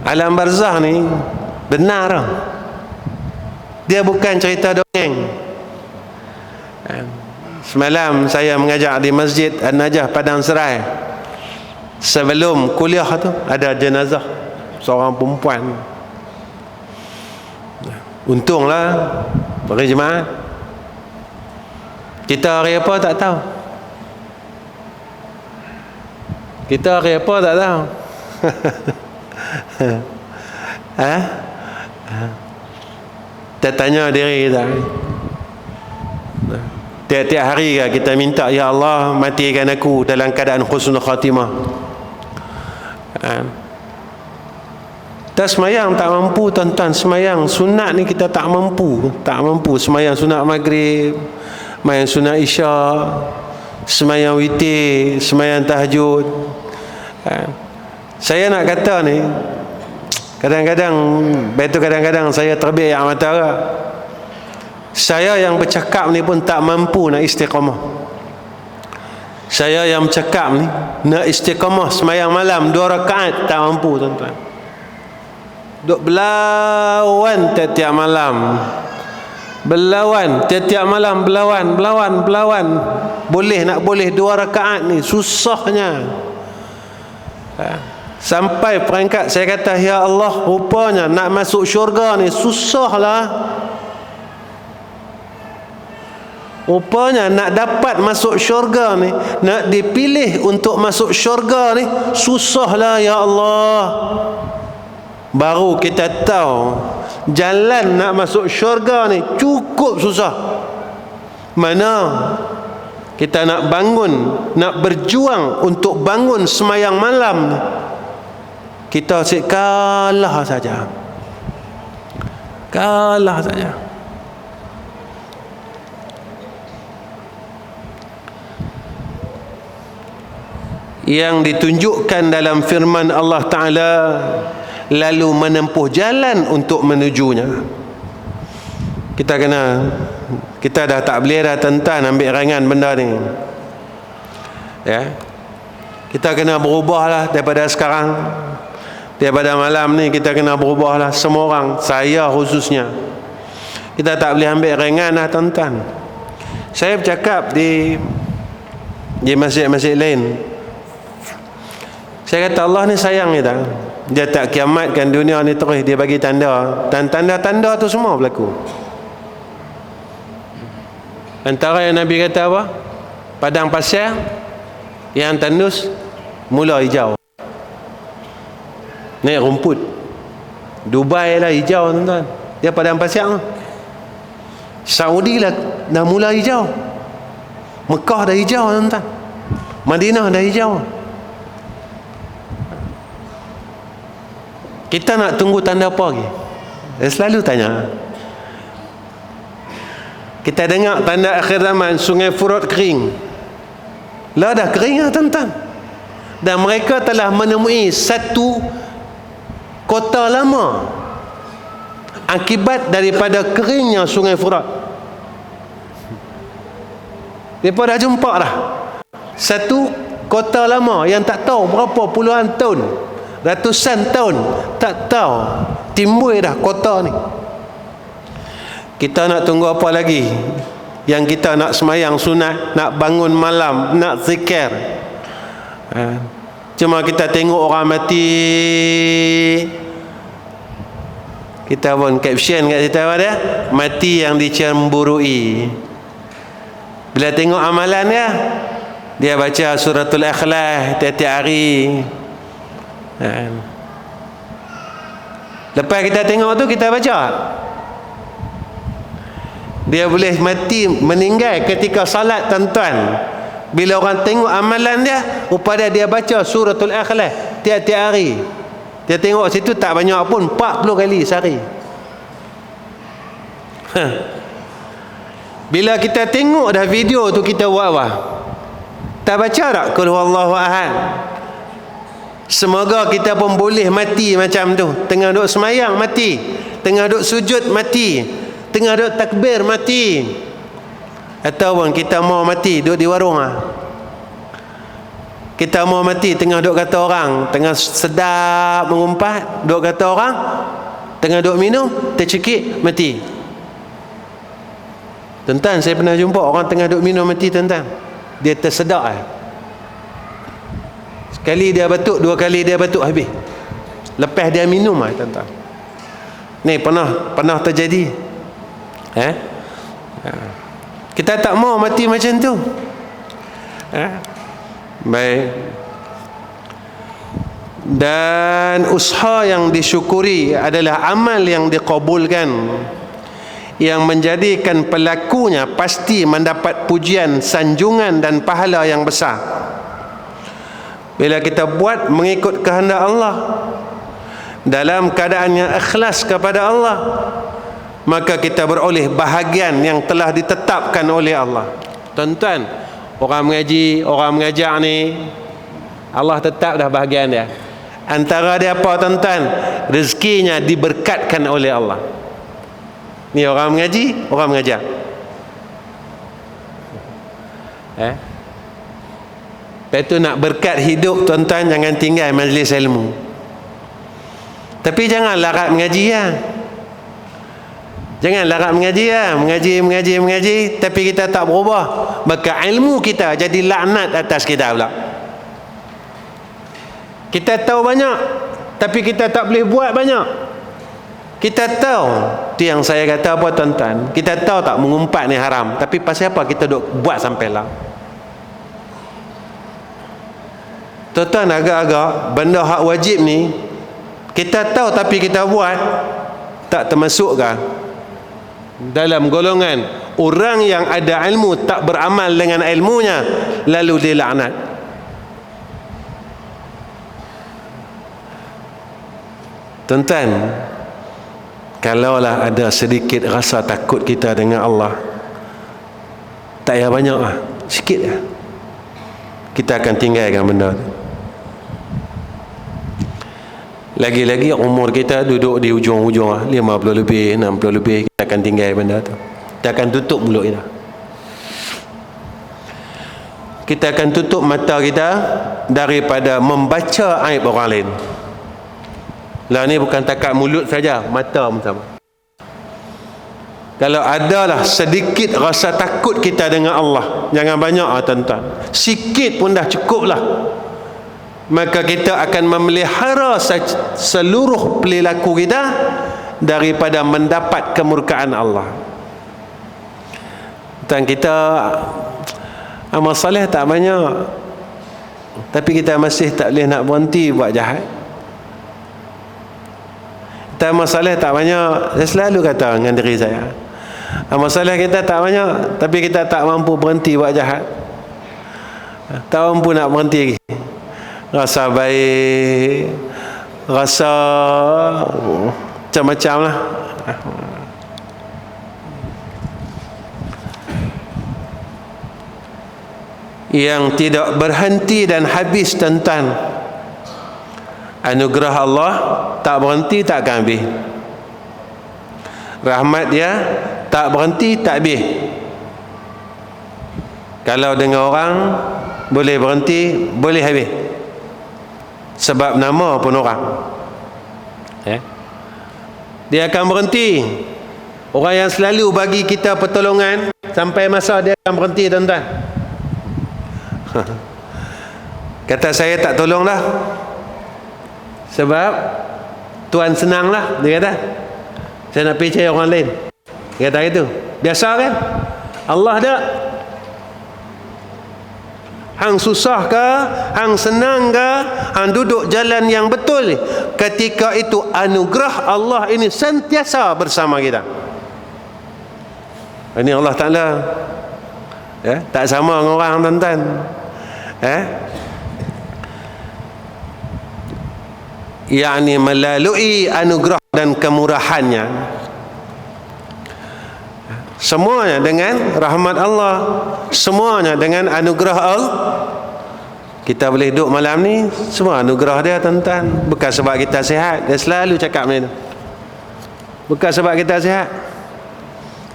Alam barzah ni benar tau. Dia bukan cerita dongeng. Semalam saya mengajak di Masjid An-Najah Padang Serai. Sebelum kuliah tu ada jenazah seorang perempuan. Untunglah pergi jemaah. Kita hari apa tak tahu. Kita hari apa tak tahu. Kita tanya diri kita. Tiap-tiap hari kita minta, ya Allah, matikan aku dalam keadaan husnul khatimah. Kita semayang tak mampu, tuan-tuan. Semayang sunat ni kita tak mampu. Tak mampu. Semayang sunat maghrib, semayang sunat isyak, semayang witir, semayang tahajud. Saya nak kata ni, kadang-kadang saya terbit air mata. Saya yang bercakap ni pun tak mampu nak istiqamah. Saya yang bercakap ni nak istiqamah semayang malam 2 rakaat tak mampu, tuan-tuan. Duk berlawan tiap-tiap malam. Berlawan tiap-tiap malam, berlawan. Boleh 2 rakaat ni susahnya. Sampai perangkat saya kata, ya Allah, rupanya nak masuk syurga ni susahlah. Rupanya nak dapat masuk syurga ni, nak dipilih untuk masuk syurga ni susahlah, ya Allah. Baru kita tahu jalan nak masuk syurga ni cukup susah. Mana kita nak bangun, nak berjuang untuk bangun semayang malam ni, kita asyik kalah saja. Kalah saja. Yang ditunjukkan dalam firman Allah Ta'ala, lalu menempuh jalan untuk menujunya. Kita dah tak boleh dah, tuan-tuan, ambil rangan benda ni. Ya, kita kena berubah lah daripada sekarang. Daripada malam ni kita kena berubah lah, semua orang, saya khususnya. Kita tak boleh ambil rangan lah, tuan-tuan. Saya bercakap di masjid-masjid lain. Saya kata Allah ni sayang kita. Dia tak kiamatkan dunia ni terus, dia bagi tanda. Dan tanda-tanda tu semua berlaku. Antara yang Nabi kata apa? Padang pasir yang tandus mula hijau. Naik rumput. Dubai lah hijau, tuan-tuan. Dia padang pasir lah. Saudi lah dah mula hijau. Mekah dah hijau, tuan-tuan. Madinah dah hijau. Kita nak tunggu tanda apa lagi? Saya selalu tanya. Kita dengar tanda akhir zaman, Sungai Furat kering. Lah dah kering lah, tuan-tuan. Dan mereka telah menemui satu kota lama akibat daripada keringnya Sungai Furat. Mereka dah jumpa dah satu kota lama yang tak tahu berapa puluhan tahun ratusan tahun tak tahu timbul dah kota ni. Kita nak tunggu apa lagi? Yang kita nak semayang sunat, nak bangun malam, nak zikir. Cuma kita tengok orang mati, kita pun caption kat situ apa dia? Mati yang dicemburui. Bila tengok amalan dia baca suratul Ikhlas tiap-tiap hari. Lepas kita tengok tu, kita baca, dia boleh mati, meninggal ketika salat, tuan-tuan. Bila orang tengok amalan dia, rupanya dia baca suratul Ikhlas tiap-tiap hari. Dia tengok situ tak banyak pun, 40 kali sehari. Bila kita tengok dah video tu, kita buat apa? Tak baca tak qul huwallahu ahad? Semoga kita pun boleh mati macam tu. Tengah duk semayang mati, tengah duk sujud mati, tengah duk takbir mati. Ataupun kita mau mati duduk di warung kita mau mati tengah duk kata orang, tengah sedap mengumpat, duk kata orang, tengah duk minum, tercekik mati. Tuan-tuan, saya pernah jumpa orang tengah duk minum mati, tuan-tuan. Dia tersedak sekali dia batuk, dua kali dia batuk, habis. Lepas dia minum tuan-tuan. Ni pernah terjadi. Kita tak mau mati macam tu. Baik. Dan usaha yang disyukuri adalah amal yang dikabulkan, yang menjadikan pelakunya pasti mendapat pujian, sanjungan dan pahala yang besar. Bila kita buat mengikut kehendak Allah, dalam keadaan yang ikhlas kepada Allah, maka kita beroleh bahagian yang telah ditetapkan oleh Allah. Tuan-tuan, orang mengaji, orang mengajar ni, Allah tetap dah bahagian dia. Antara dia apa, tuan-tuan? Rezekinya diberkatkan oleh Allah. Ni orang mengaji, orang mengajar. Lepas tu nak berkat hidup, tuan-tuan, jangan tinggal majlis ilmu. Tapi jangan larat mengaji Jangan larat mengaji mengaji, tapi kita tak berubah. Maka ilmu kita jadi laknat atas kita pula. Kita tahu banyak, tapi kita tak boleh buat banyak. Kita tahu, tu yang saya kata apa, tuan-tuan, kita tahu tak mengumpat ni haram, tapi pasal apa kita duk buat sampai lah. Tuan-tuan, agak-agak benda hak wajib ni kita tahu tapi kita buat, tak termasukkah dalam golongan orang yang ada ilmu tak beramal dengan ilmunya, lalu dilaknat? Tuan-tuan, kalaulah ada sedikit rasa takut kita dengan Allah, tak payah banyak sikit kita akan tinggalkan benda tu. Lagi-lagi umur kita duduk di ujung-ujung 50 lebih, 60 lebih, kita akan tinggal benda tu. Kita akan tutup mulut kita. Kita akan tutup mata kita daripada membaca aib orang lain. Lah ni bukan takat mulut saja, mata pun sama. Kalau adalah sedikit rasa takut kita dengan Allah, jangan banyak tuan-tuan, sikit pun dah cukup lah, maka kita akan memelihara seluruh perilaku kita daripada mendapat kemurkaan Allah. Dan kita amal soleh tak banyak, tapi kita masih tak boleh nak berhenti buat jahat. Kita amal soleh tak banyak, saya selalu kata dengan diri saya, amal soleh kita tak banyak, tapi kita tak mampu berhenti buat jahat. Tak mampu nak berhenti lagi. Rasa baik, rasa macam-macam lah. Yang tidak berhenti dan habis, tuan-tuan. Anugerah Allah tak berhenti, tak akan habis. Rahmat dia tak berhenti, tak habis. Kalau dengan orang boleh berhenti, boleh habis. sebab nama pun orang. Dia akan berhenti. Orang yang selalu bagi kita pertolongan, sampai masa dia akan berhenti, tuan-tuan. Kata saya tak tolong dah, sebab Tuan senang lah, dia kata. Saya nak pergi cari orang lain. Dia kata itu. Biasa kan? Allah tak? Hang susah ke, hang senang ke, hang duduk jalan yang betul, ketika itu anugerah Allah ini sentiasa bersama kita. Ini Allah Ta'ala tak sama dengan orang, tuan-tuan. yakni melalui anugerah dan kemurahannya, semuanya dengan rahmat Allah, semuanya dengan anugerah Allah. Kita boleh duduk malam ni, semua anugerah dia, tuan-tuan. Bukan sebab kita sihat. Dia selalu cakap macam tu. Bukan sebab kita sihat.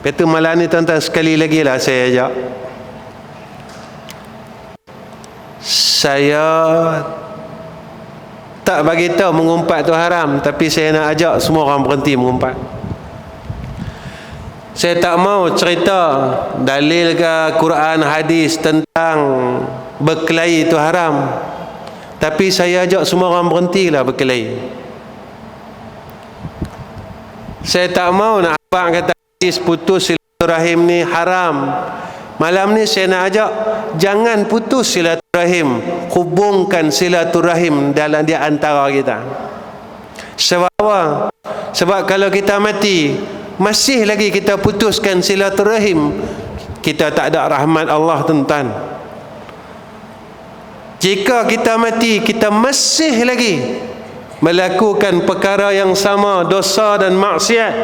Lepas tu malam ni, tuan-tuan, sekali lagi lah saya ajak. Saya tak bagi tahu mengumpat tu haram, tapi saya nak ajak semua orang berhenti mengumpat. Saya tak mau cerita dalil ke Quran hadis tentang berkelahi itu haram, tapi saya ajak semua orang berhentilah berkelahi. Saya tak mau nak abang kata hadis putus silaturahim ni haram. Malam ni saya nak ajak, jangan putus silaturahim, hubungkan silaturahim dalam di antara kita. Sebab apa? Sebab kalau kita mati masih lagi kita putuskan silaturahim, kita tak ada rahmat Allah, tuan-tuan. Jika kita mati kita masih lagi melakukan perkara yang sama, dosa dan maksiat,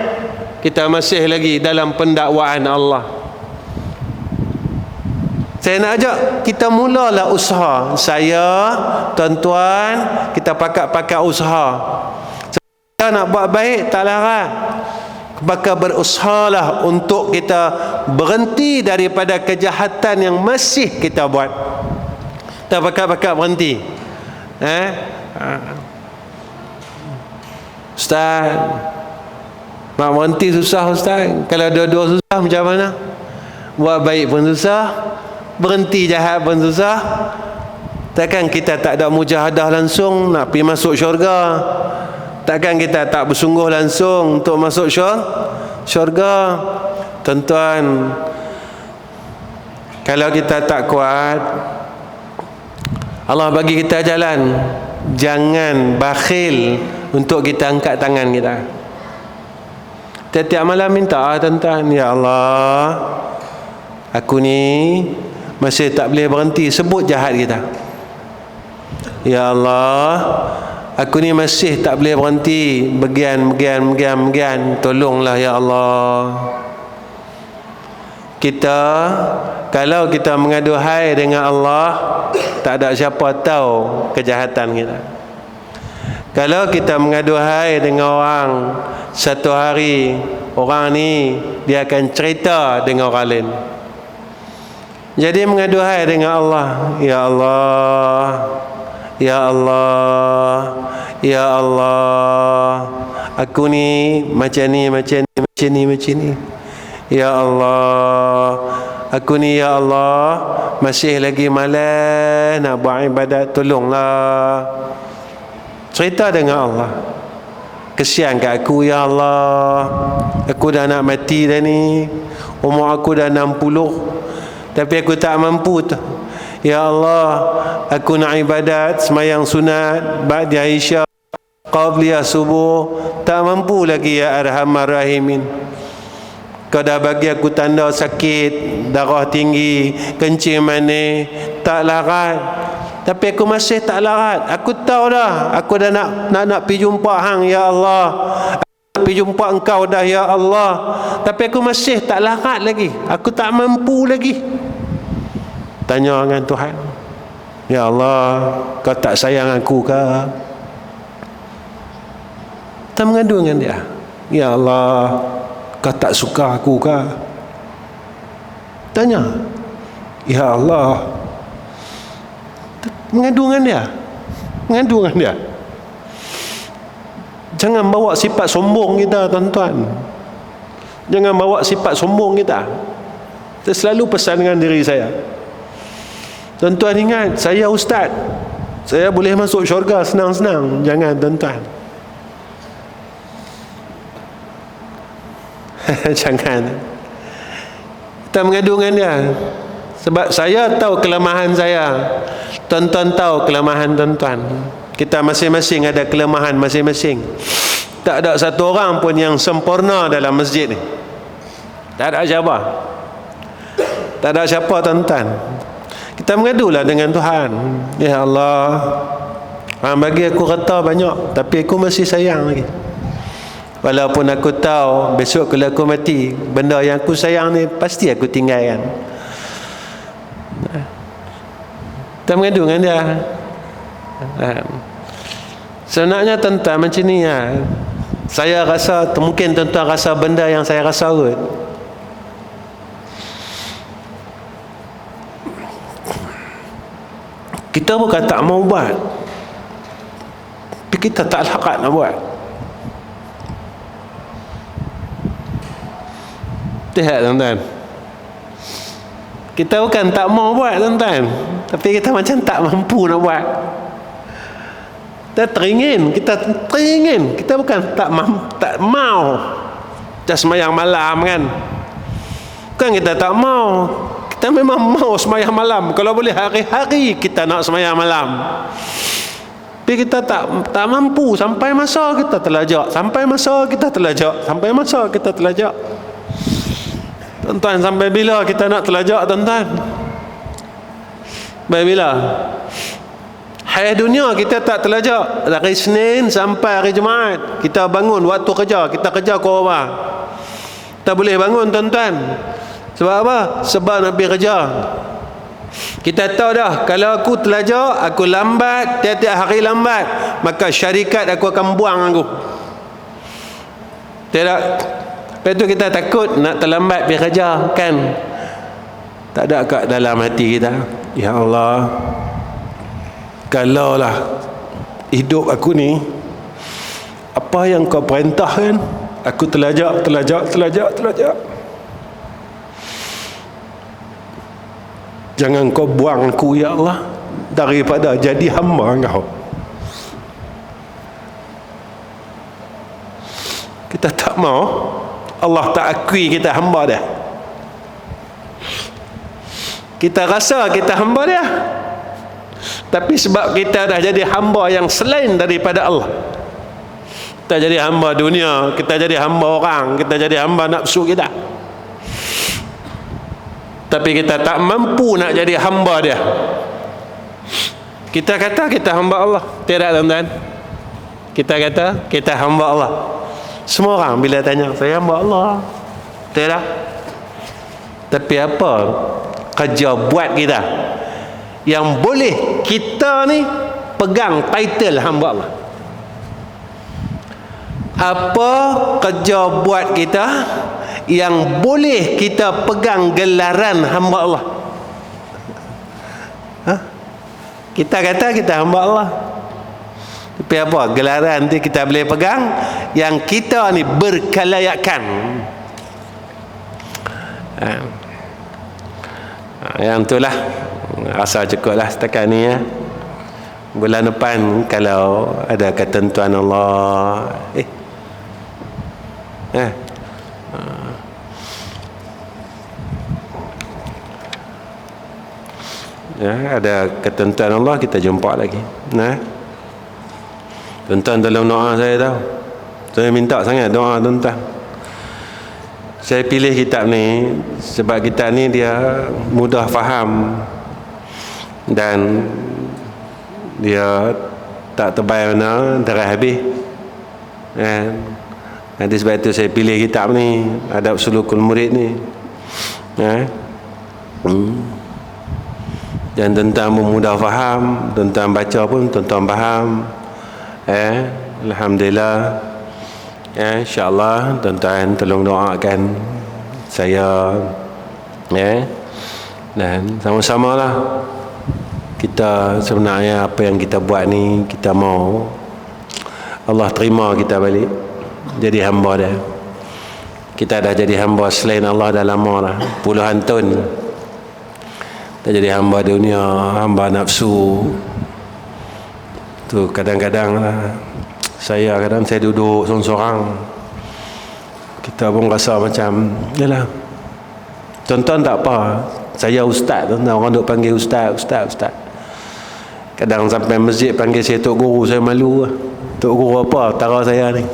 kita masih lagi dalam pendakwaan Allah. Saya nak ajak kita mulalah usaha. Saya, tuan-tuan, kita pakat-pakat usaha. Kita nak buat baik tak larang, maka berusahalah untuk kita berhenti daripada kejahatan yang masih kita buat. Kita pakat-pakat berhenti. Ustaz, nak berhenti susah, Ustaz. Kalau dua-dua susah macam mana? Buat baik pun susah, berhenti jahat pun susah. Takkan kita tak ada mujahadah langsung nak pergi masuk syurga? Takkan kita tak bersungguh langsung untuk masuk syurga? Tuan-tuan, kalau kita tak kuat, Allah bagi kita jalan. Jangan bakhil untuk kita angkat tangan kita. Tiap-tiap malam minta, tuan-tuan, ya Allah, aku ni masih tak boleh berhenti sebut jahat kita. Ya Allah, aku ni masih tak boleh berhenti begian. Tolonglah ya Allah. Kita, kalau kita mengaduhai dengan Allah, tak ada siapa tahu kejahatan kita. Kalau kita mengaduhai dengan orang, satu hari orang ni dia akan cerita dengan orang lain. Jadi mengaduhai dengan Allah, ya Allah, ya Allah, ya Allah, aku ni macam ni. Ya Allah, aku ni ya Allah masih lagi malas nak buat ibadat, tolonglah. Cerita dengan Allah. Kesian kat aku ya Allah, aku dah nak mati dah ni, umur aku dah 60, tapi aku tak mampu tu. Ya Allah, aku nak ibadat semayang sunat ba'da isya, qabliyah subuh, tak mampu lagi ya Arhamar Rahimin. Kau dah bagi aku tanda sakit, darah tinggi, kencing manis, tak larat, tapi aku masih tak larat. Aku tahu dah, aku dah nak pergi jumpa hang ya Allah, aku nak pergi jumpa engkau dah ya Allah, tapi aku masih tak larat lagi, aku tak mampu lagi. Tanya dengan Tuhan, ya Allah, kau tak sayang aku ke? Tak mengadu dengan dia, ya Allah, kau tak suka aku ke? Tanya, ya Allah, mengadu dengan dia. Mengadu dengan dia. Jangan bawa sifat sombong kita, tuan-tuan. Jangan bawa sifat sombong kita. Saya selalu pesan dengan diri saya, tuan-tuan ingat, saya ustaz, saya boleh masuk syurga senang-senang. Jangan, tuan-tuan. Jangan. Kita mengadu dengan dia. Sebab saya tahu kelemahan saya, tuan-tuan tahu kelemahan tuan-tuan. Kita masing-masing ada kelemahan masing-masing. Tak ada satu orang pun yang sempurna dalam masjid ni. Tak ada siapa. Tak ada siapa, tuan-tuan. Kita mengadulah dengan Tuhan. Ya Allah, bagi aku harta banyak, tapi aku masih sayang lagi. Walaupun aku tahu besok kalau aku mati, benda yang aku sayang ni pasti aku tinggalkan. Kita mengadu dengan dia. Sebenarnya tuan-tuan macam ni ya. Saya rasa, mungkin tuan-tuan rasa benda yang saya rasa kot. Kita bukan tak mau buat, tapi kita tak larat nak buat. Lihat, tuan-tuan. Kita bukan tak mau buat, tuan-tuan, tapi kita macam tak mampu nak buat. Kita teringin. Kita bukan tak mau. Kita semayang malam kan. Bukan kita tak mau. Kita memang mau semayang malam. Kalau boleh hari-hari kita nak semayang malam. Tapi kita tak mampu. Sampai masa kita terlajak. Sampai masa kita terlajak. Tuan-tuan, sampai bila kita nak terlajak, tuan-tuan? Sampai bila? Hari dunia kita tak terlajak. Dari Senin sampai hari Jumaat kita bangun waktu kerja, kita kerja pukul berapa? Kita boleh bangun, tuan-tuan. Sebab apa? Sebab nak pergi kerja. Kita tahu dah, kalau aku terlajak, aku lambat, tiap-tiap hari lambat, maka syarikat aku akan buang aku. Tidak. Lepas tu kita takut nak terlambat pergi kerja kan. Tak ada kat dalam hati kita, ya Allah, kalaulah hidup aku ni apa yang kau perintahkan, aku terlajak. Jangan kau buang aku, ya Allah, daripada jadi hamba Engkau. Kita tak mau, Allah tak akui kita hamba dia. Kita rasa kita hamba dia, tapi sebab kita dah jadi hamba yang selain daripada Allah. Kita jadi hamba dunia, kita jadi hamba orang, kita jadi hamba nafsu kita. Tapi kita tak mampu nak jadi hamba dia. Kita kata kita hamba Allah. Tidak, tuan-tuan. Kita kata kita hamba Allah. Semua orang bila tanya, saya hamba Allah. Tidak. Tapi apa kerja buat kita yang boleh kita ni pegang title hamba Allah? Apa kerja buat kita yang boleh kita pegang gelaran hamba Allah? Kita kata kita hamba Allah, tapi apa gelaran tu kita boleh pegang yang kita ni berkelayakan? Yang itulah, rasa cukup lah setakat ni ya. Bulan depan kalau ada ketentuan Allah, ya, ada ketentuan Allah, kita jumpa lagi. Tuan-tuan tolong doa saya tahu. Saya minta sangat doa tuan-tuan. Saya pilih kitab ni sebab kitab ni dia mudah faham dan dia tak tebal mana, darah habis. Nanti sebab itu saya pilih kitab ni, Adab Sulukul Murid ni. Dan tuan-tuan pun mudah faham, tuan-tuan baca pun tuan-tuan faham. Alhamdulillah. InsyaAllah tuan-tuan tolong doakan saya, dan sama-sama lah kita sebenarnya apa yang kita buat ni, kita mau Allah terima kita balik jadi hamba dia. Kita dah jadi hamba selain Allah dah lama dah, puluhan tahun dah jadi hamba dunia, hamba nafsu tu. Kadang-kadang saya duduk seorang-seorang, kita pun rasa macam yalah, tuan-tuan tak apa, saya ustaz, tuan-tuan orang duk panggil ustaz. Kadang sampai masjid panggil saya tok guru, saya malu lah. Tok guru apa tara saya ni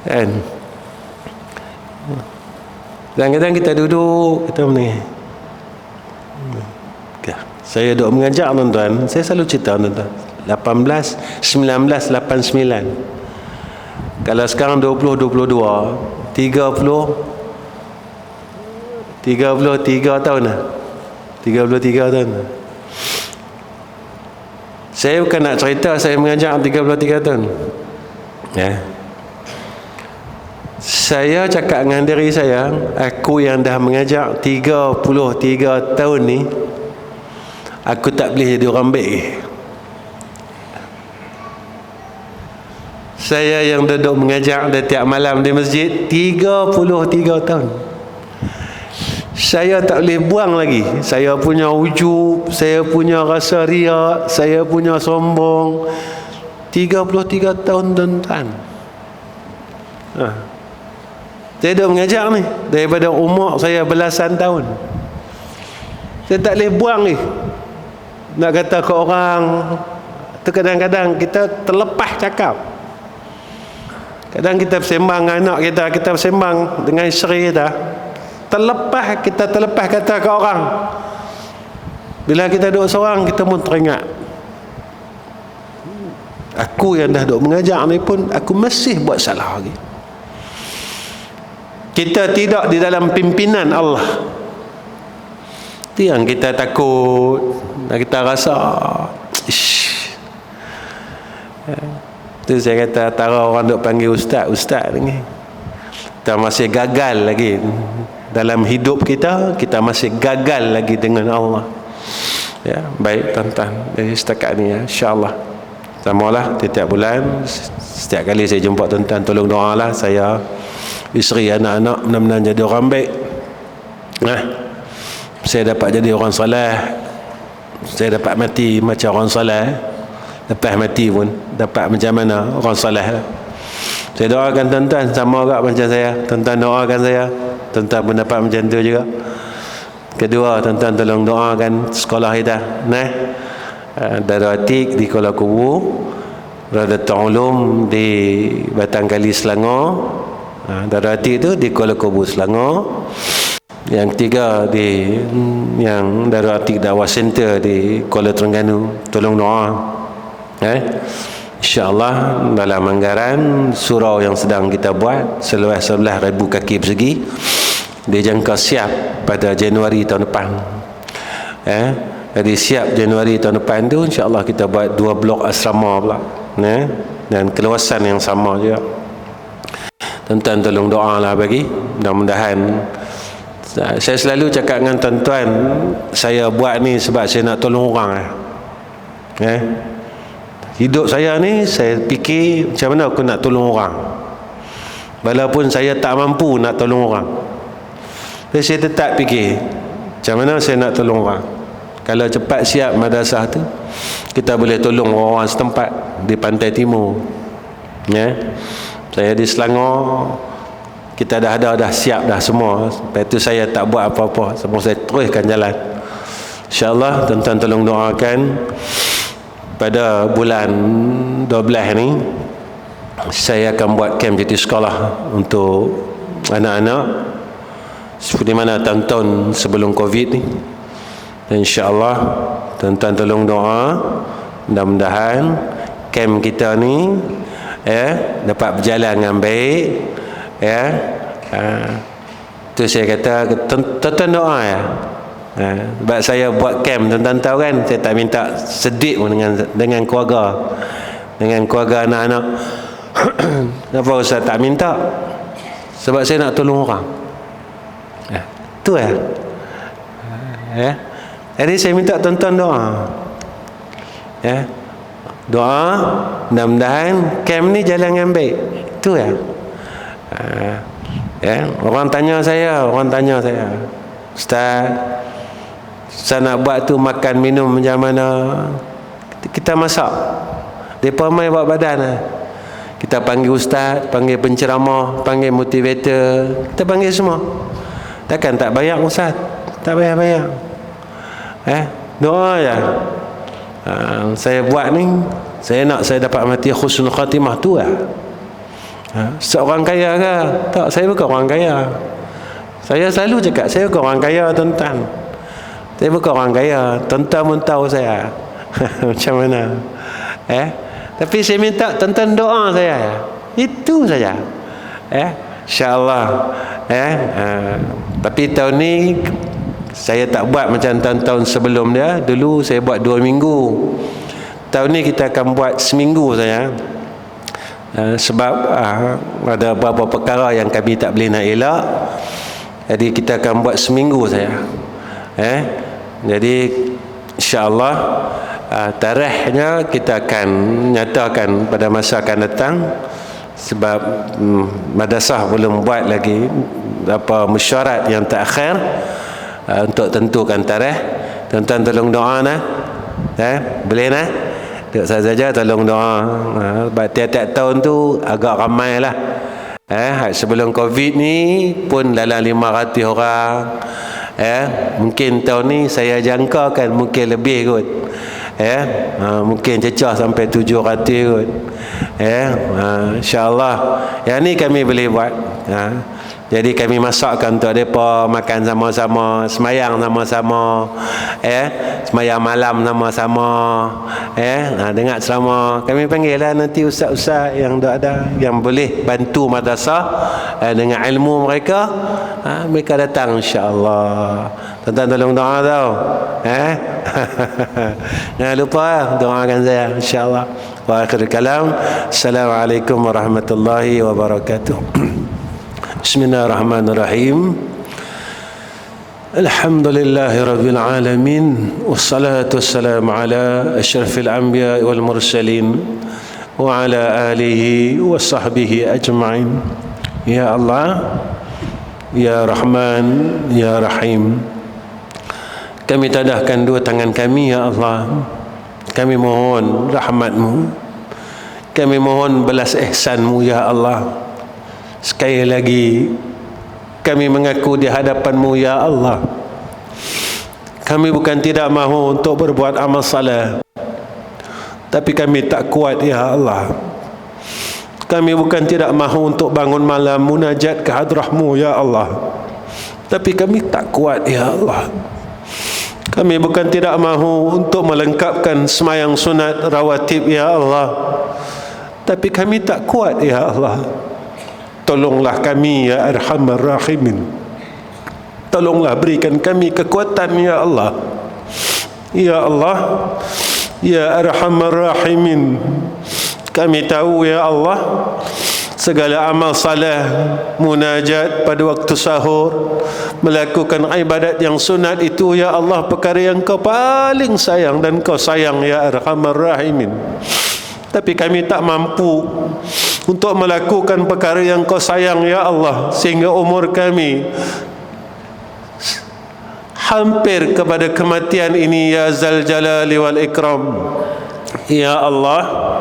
kan. Kadang-kadang kita duduk, kita ni saya duk mengajar tuan-tuan, saya selalu cerita tuan-tuan 1989, kalau sekarang 2022, 33 tahun dah. 33 tahun. Saya bukan nak cerita saya mengajar 33 tahun. Ya. Saya cakap dengan diri saya, aku yang dah mengajar 33 tahun ni, aku tak boleh jadi orang baik. Saya yang duduk mengajar tiap malam di masjid 33 tahun. Saya tak boleh buang lagi saya punya ujub, saya punya rasa riak, saya punya sombong. 33 tahun tuan-tuan. Saya dah mengajar ni daripada umur saya belasan tahun. Saya tak boleh buang ni. Nak kata ke orang tu, kadang-kadang kita terlepas cakap. Kadang kita bersembang dengan anak kita bersembang dengan isteri kita, kita terlepas kata ke orang. Bila kita duduk seorang, kita pun teringat, aku yang dah duduk mengajar ni pun aku masih buat salah lagi. Kita tidak di dalam pimpinan Allah. Itu yang kita takut, kita rasa tu saya kata, tara orang duk panggil ustaz ni, kita masih gagal lagi dalam hidup kita masih gagal lagi dengan Allah. Ya, baik tuan-tuan, dari setakat ni ya, insya-Allah samalah setiap bulan, setiap kali saya jumpa tuan-tuan, tolong doalah saya, isteri, anak-anak benar-benar jadi orang baik. Saya dapat jadi orang soleh, saya dapat mati macam orang soleh, lepas mati pun dapat macam mana orang soleh. Saya doakan tuan-tuan sama juga macam saya. Tuan-tuan doakan saya, tuan-tuan pun dapat macam tu juga. Kedua, tuan-tuan tolong doakan sekolah kita, Darul Atik di Kuala Kubu, Radatul Ulum di Batangkali Selangor, Darul Atik tu di Kuala Kubu Selangor. Yang ketiga di yang Darul Atik Dakwah Center di Kuala Terengganu. Tolong doa, InsyaAllah dalam anggaran surau yang sedang kita buat seluas 11,000 kaki persegi, dijangka siap pada Januari tahun depan. Jadi siap Januari tahun depan tu, insyaAllah kita buat 2 blok asrama pula, dan keluasan yang sama juga. Tuan-tuan tolong doa lah bagi, mudah-mudahan. Saya selalu cakap dengan tuan-tuan, saya buat ni sebab saya nak tolong orang. Hidup saya ni, saya fikir macam mana aku nak tolong orang, walaupun saya tak mampu nak tolong orang. Tapi saya tetap fikir macam mana saya nak tolong orang. Kalau cepat siap madrasah tu, kita boleh tolong orang setempat di pantai timur. Saya di Selangor, kita dah siap dah semua. Lepas tu saya tak buat apa-apa, semua saya teruskan jalan. InsyaAllah tuan-tuan tolong doakan, pada bulan 12 ni saya akan buat camp cuti sekolah untuk anak-anak seperti mana tahun-tahun sebelum Covid ni. Dan insya-Allah tuan-tuan tolong doa, mudah-mudahan camp kita ni dapat berjalan dengan baik. Tu saya kata tuan-tuan doa sebab saya buat camp, tuan-tuan tahu kan, saya tak minta sedikit pun dengan keluarga, anak-anak. Kenapa Ustaz tak minta? Sebab saya nak tolong orang. Tu Jadi saya minta tuan-tuan doa. Ya. Doa, mudah-mudahan camp ni jalan dengan baik. Itu ya. Ya, orang tanya saya, Ustaz, saya nak buat tu makan minum macam mana? Kita masak. Depa mai buat badan lah. Kita panggil ustaz, panggil penceramah, panggil motivator, kita panggil semua. Takkan tak bayar ustaz? Tak bayar. Doa ya. Saya buat ni, saya nak saya dapat mati husnul khatimah tu lah. Seorang kaya ke? Tak, saya bukan orang kaya. Saya selalu cakap, saya bukan orang kaya tuan-tuan. Saya bukan orang kaya. Tuan-tuan pun tahu saya macam mana. Tapi saya minta tuan-tuan doa saya. Itu saja. InsyaAllah. Tapi tahun ni saya tak buat macam tahun-tahun sebelum dia. Dulu saya buat 2 minggu. Tahun ni kita akan buat seminggu saja. Sebab ada beberapa perkara yang kami tak boleh nak elak. Jadi kita akan buat seminggu saja. Jadi insyaAllah tarikhnya kita akan nyatakan pada masa akan datang. Sebab madrasah belum buat lagi mesyuarat yang terakhir untuk tentukan tarikh. Tuan-tuan tolong doa nah. Boleh nah? Saya saja tolong doa. Tiap-tiap tahun tu agak ramai lah. Sebelum Covid ni pun dalam 500 orang. Mungkin tahun ni saya jangkakan mungkin lebih kot. Mungkin cecah sampai 700 kot. InsyaAllah yang ni kami boleh buat. Jadi kami masakkan untuk mereka makan sama-sama, semayang sama-sama, semayang malam sama-sama, dengar ceramah. Kami panggil lah nanti ustaz-ustaz yang ada yang boleh bantu madrasah dengan ilmu mereka. Mereka datang insya-Allah. Tuan-tuan tolong doa tau. Jangan lupa doakan saya insya-Allah. Wa akhir kalam. Assalamualaikum warahmatullahi wabarakatuh. Bismillahirrahmanirrahim. Alhamdulillahi rabbil alamin. Wassalatu wassalamu ala asyrafil anbiya wal mursalin wa ala alihi wa sahbihi ajma'in. Ya Allah, Ya Rahman, Ya Rahim, kami tadahkan dua tangan kami ya Allah. Kami mohon rahmat-Mu, kami mohon belas ihsan-Mu ya Allah. Sekali lagi kami mengaku di hadapan-Mu ya Allah, kami bukan tidak mahu untuk berbuat amal saleh, tapi kami tak kuat ya Allah. Kami bukan tidak mahu untuk bangun malam munajat ke hadrah-Mu ya Allah, tapi kami tak kuat ya Allah. Kami bukan tidak mahu untuk melengkapkan semayang sunat rawatib ya Allah, tapi kami tak kuat ya Allah. Tolonglah kami ya Arhamar Rahimin. Tolonglah berikan kami kekuatan ya Allah. Ya Allah, Ya Arhamar Rahimin. Kami tahu ya Allah, segala amal saleh, munajat pada waktu sahur, melakukan ibadat yang sunat itu ya Allah perkara yang Kau paling sayang dan Kau sayang ya Arhamar Rahimin. Tapi kami tak mampu untuk melakukan perkara yang Kau sayang ya Allah, sehingga umur kami hampir kepada kematian ini ya Zal Jalali wal Ikram. Ya Allah,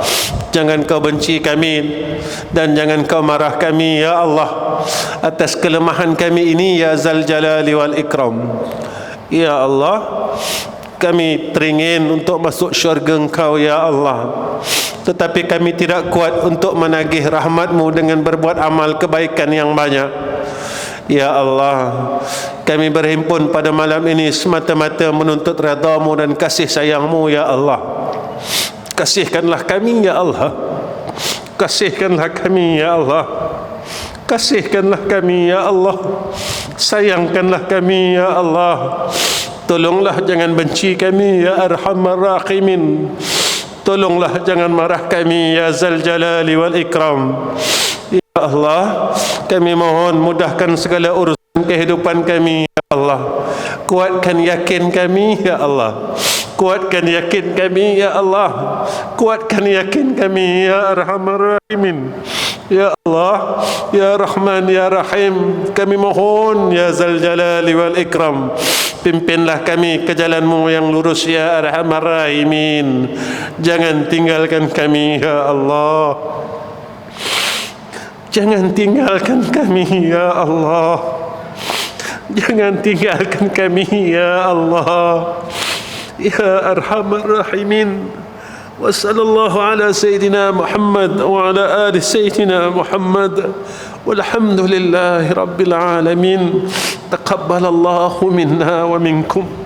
jangan Kau benci kami dan jangan Kau marah kami ya Allah atas kelemahan kami ini ya Zal Jalali wal Ikram. Ya Allah, kami teringin untuk masuk syurga Engkau ya Allah, tetapi kami tidak kuat untuk menagih rahmat-Mu dengan berbuat amal kebaikan yang banyak. Ya Allah, kami berhimpun pada malam ini semata-mata menuntut redha-Mu dan kasih sayang-Mu ya Allah. Kasihkanlah kami ya Allah. Kasihkanlah kami ya Allah. Kasihkanlah kami ya Allah. Sayangkanlah kami ya Allah. Tolonglah jangan benci kami ya Arhamar Rahimin. Tolonglah jangan marah kami ya Zal Jalali wal Ikram. Ya Allah, kami mohon mudahkan segala urusan kehidupan kami, ya Allah. Kuatkan yakin kami, ya Allah. Kuatkan yakin kami, ya Allah. Kuatkan yakin kami, ya Arhamar Rahimin. Ya Allah, Ya Rahman, Ya Rahim, kami mohon, Ya Zal Jalali wal Ikram, pimpinlah kami ke jalan-Mu yang lurus, Ya Arhamar Rahimin. Jangan tinggalkan kami, Ya Allah. Jangan tinggalkan kami, Ya Allah. Jangan tinggalkan kami, Ya Allah. Ya Arhamar Rahimin. Wa sallallahu ala Sayyidina Muhammad wa ala ali Sayyidina Muhammad. Walhamdulillahi Rabbil Alamin. Taqabbalallahu minna wa minkum.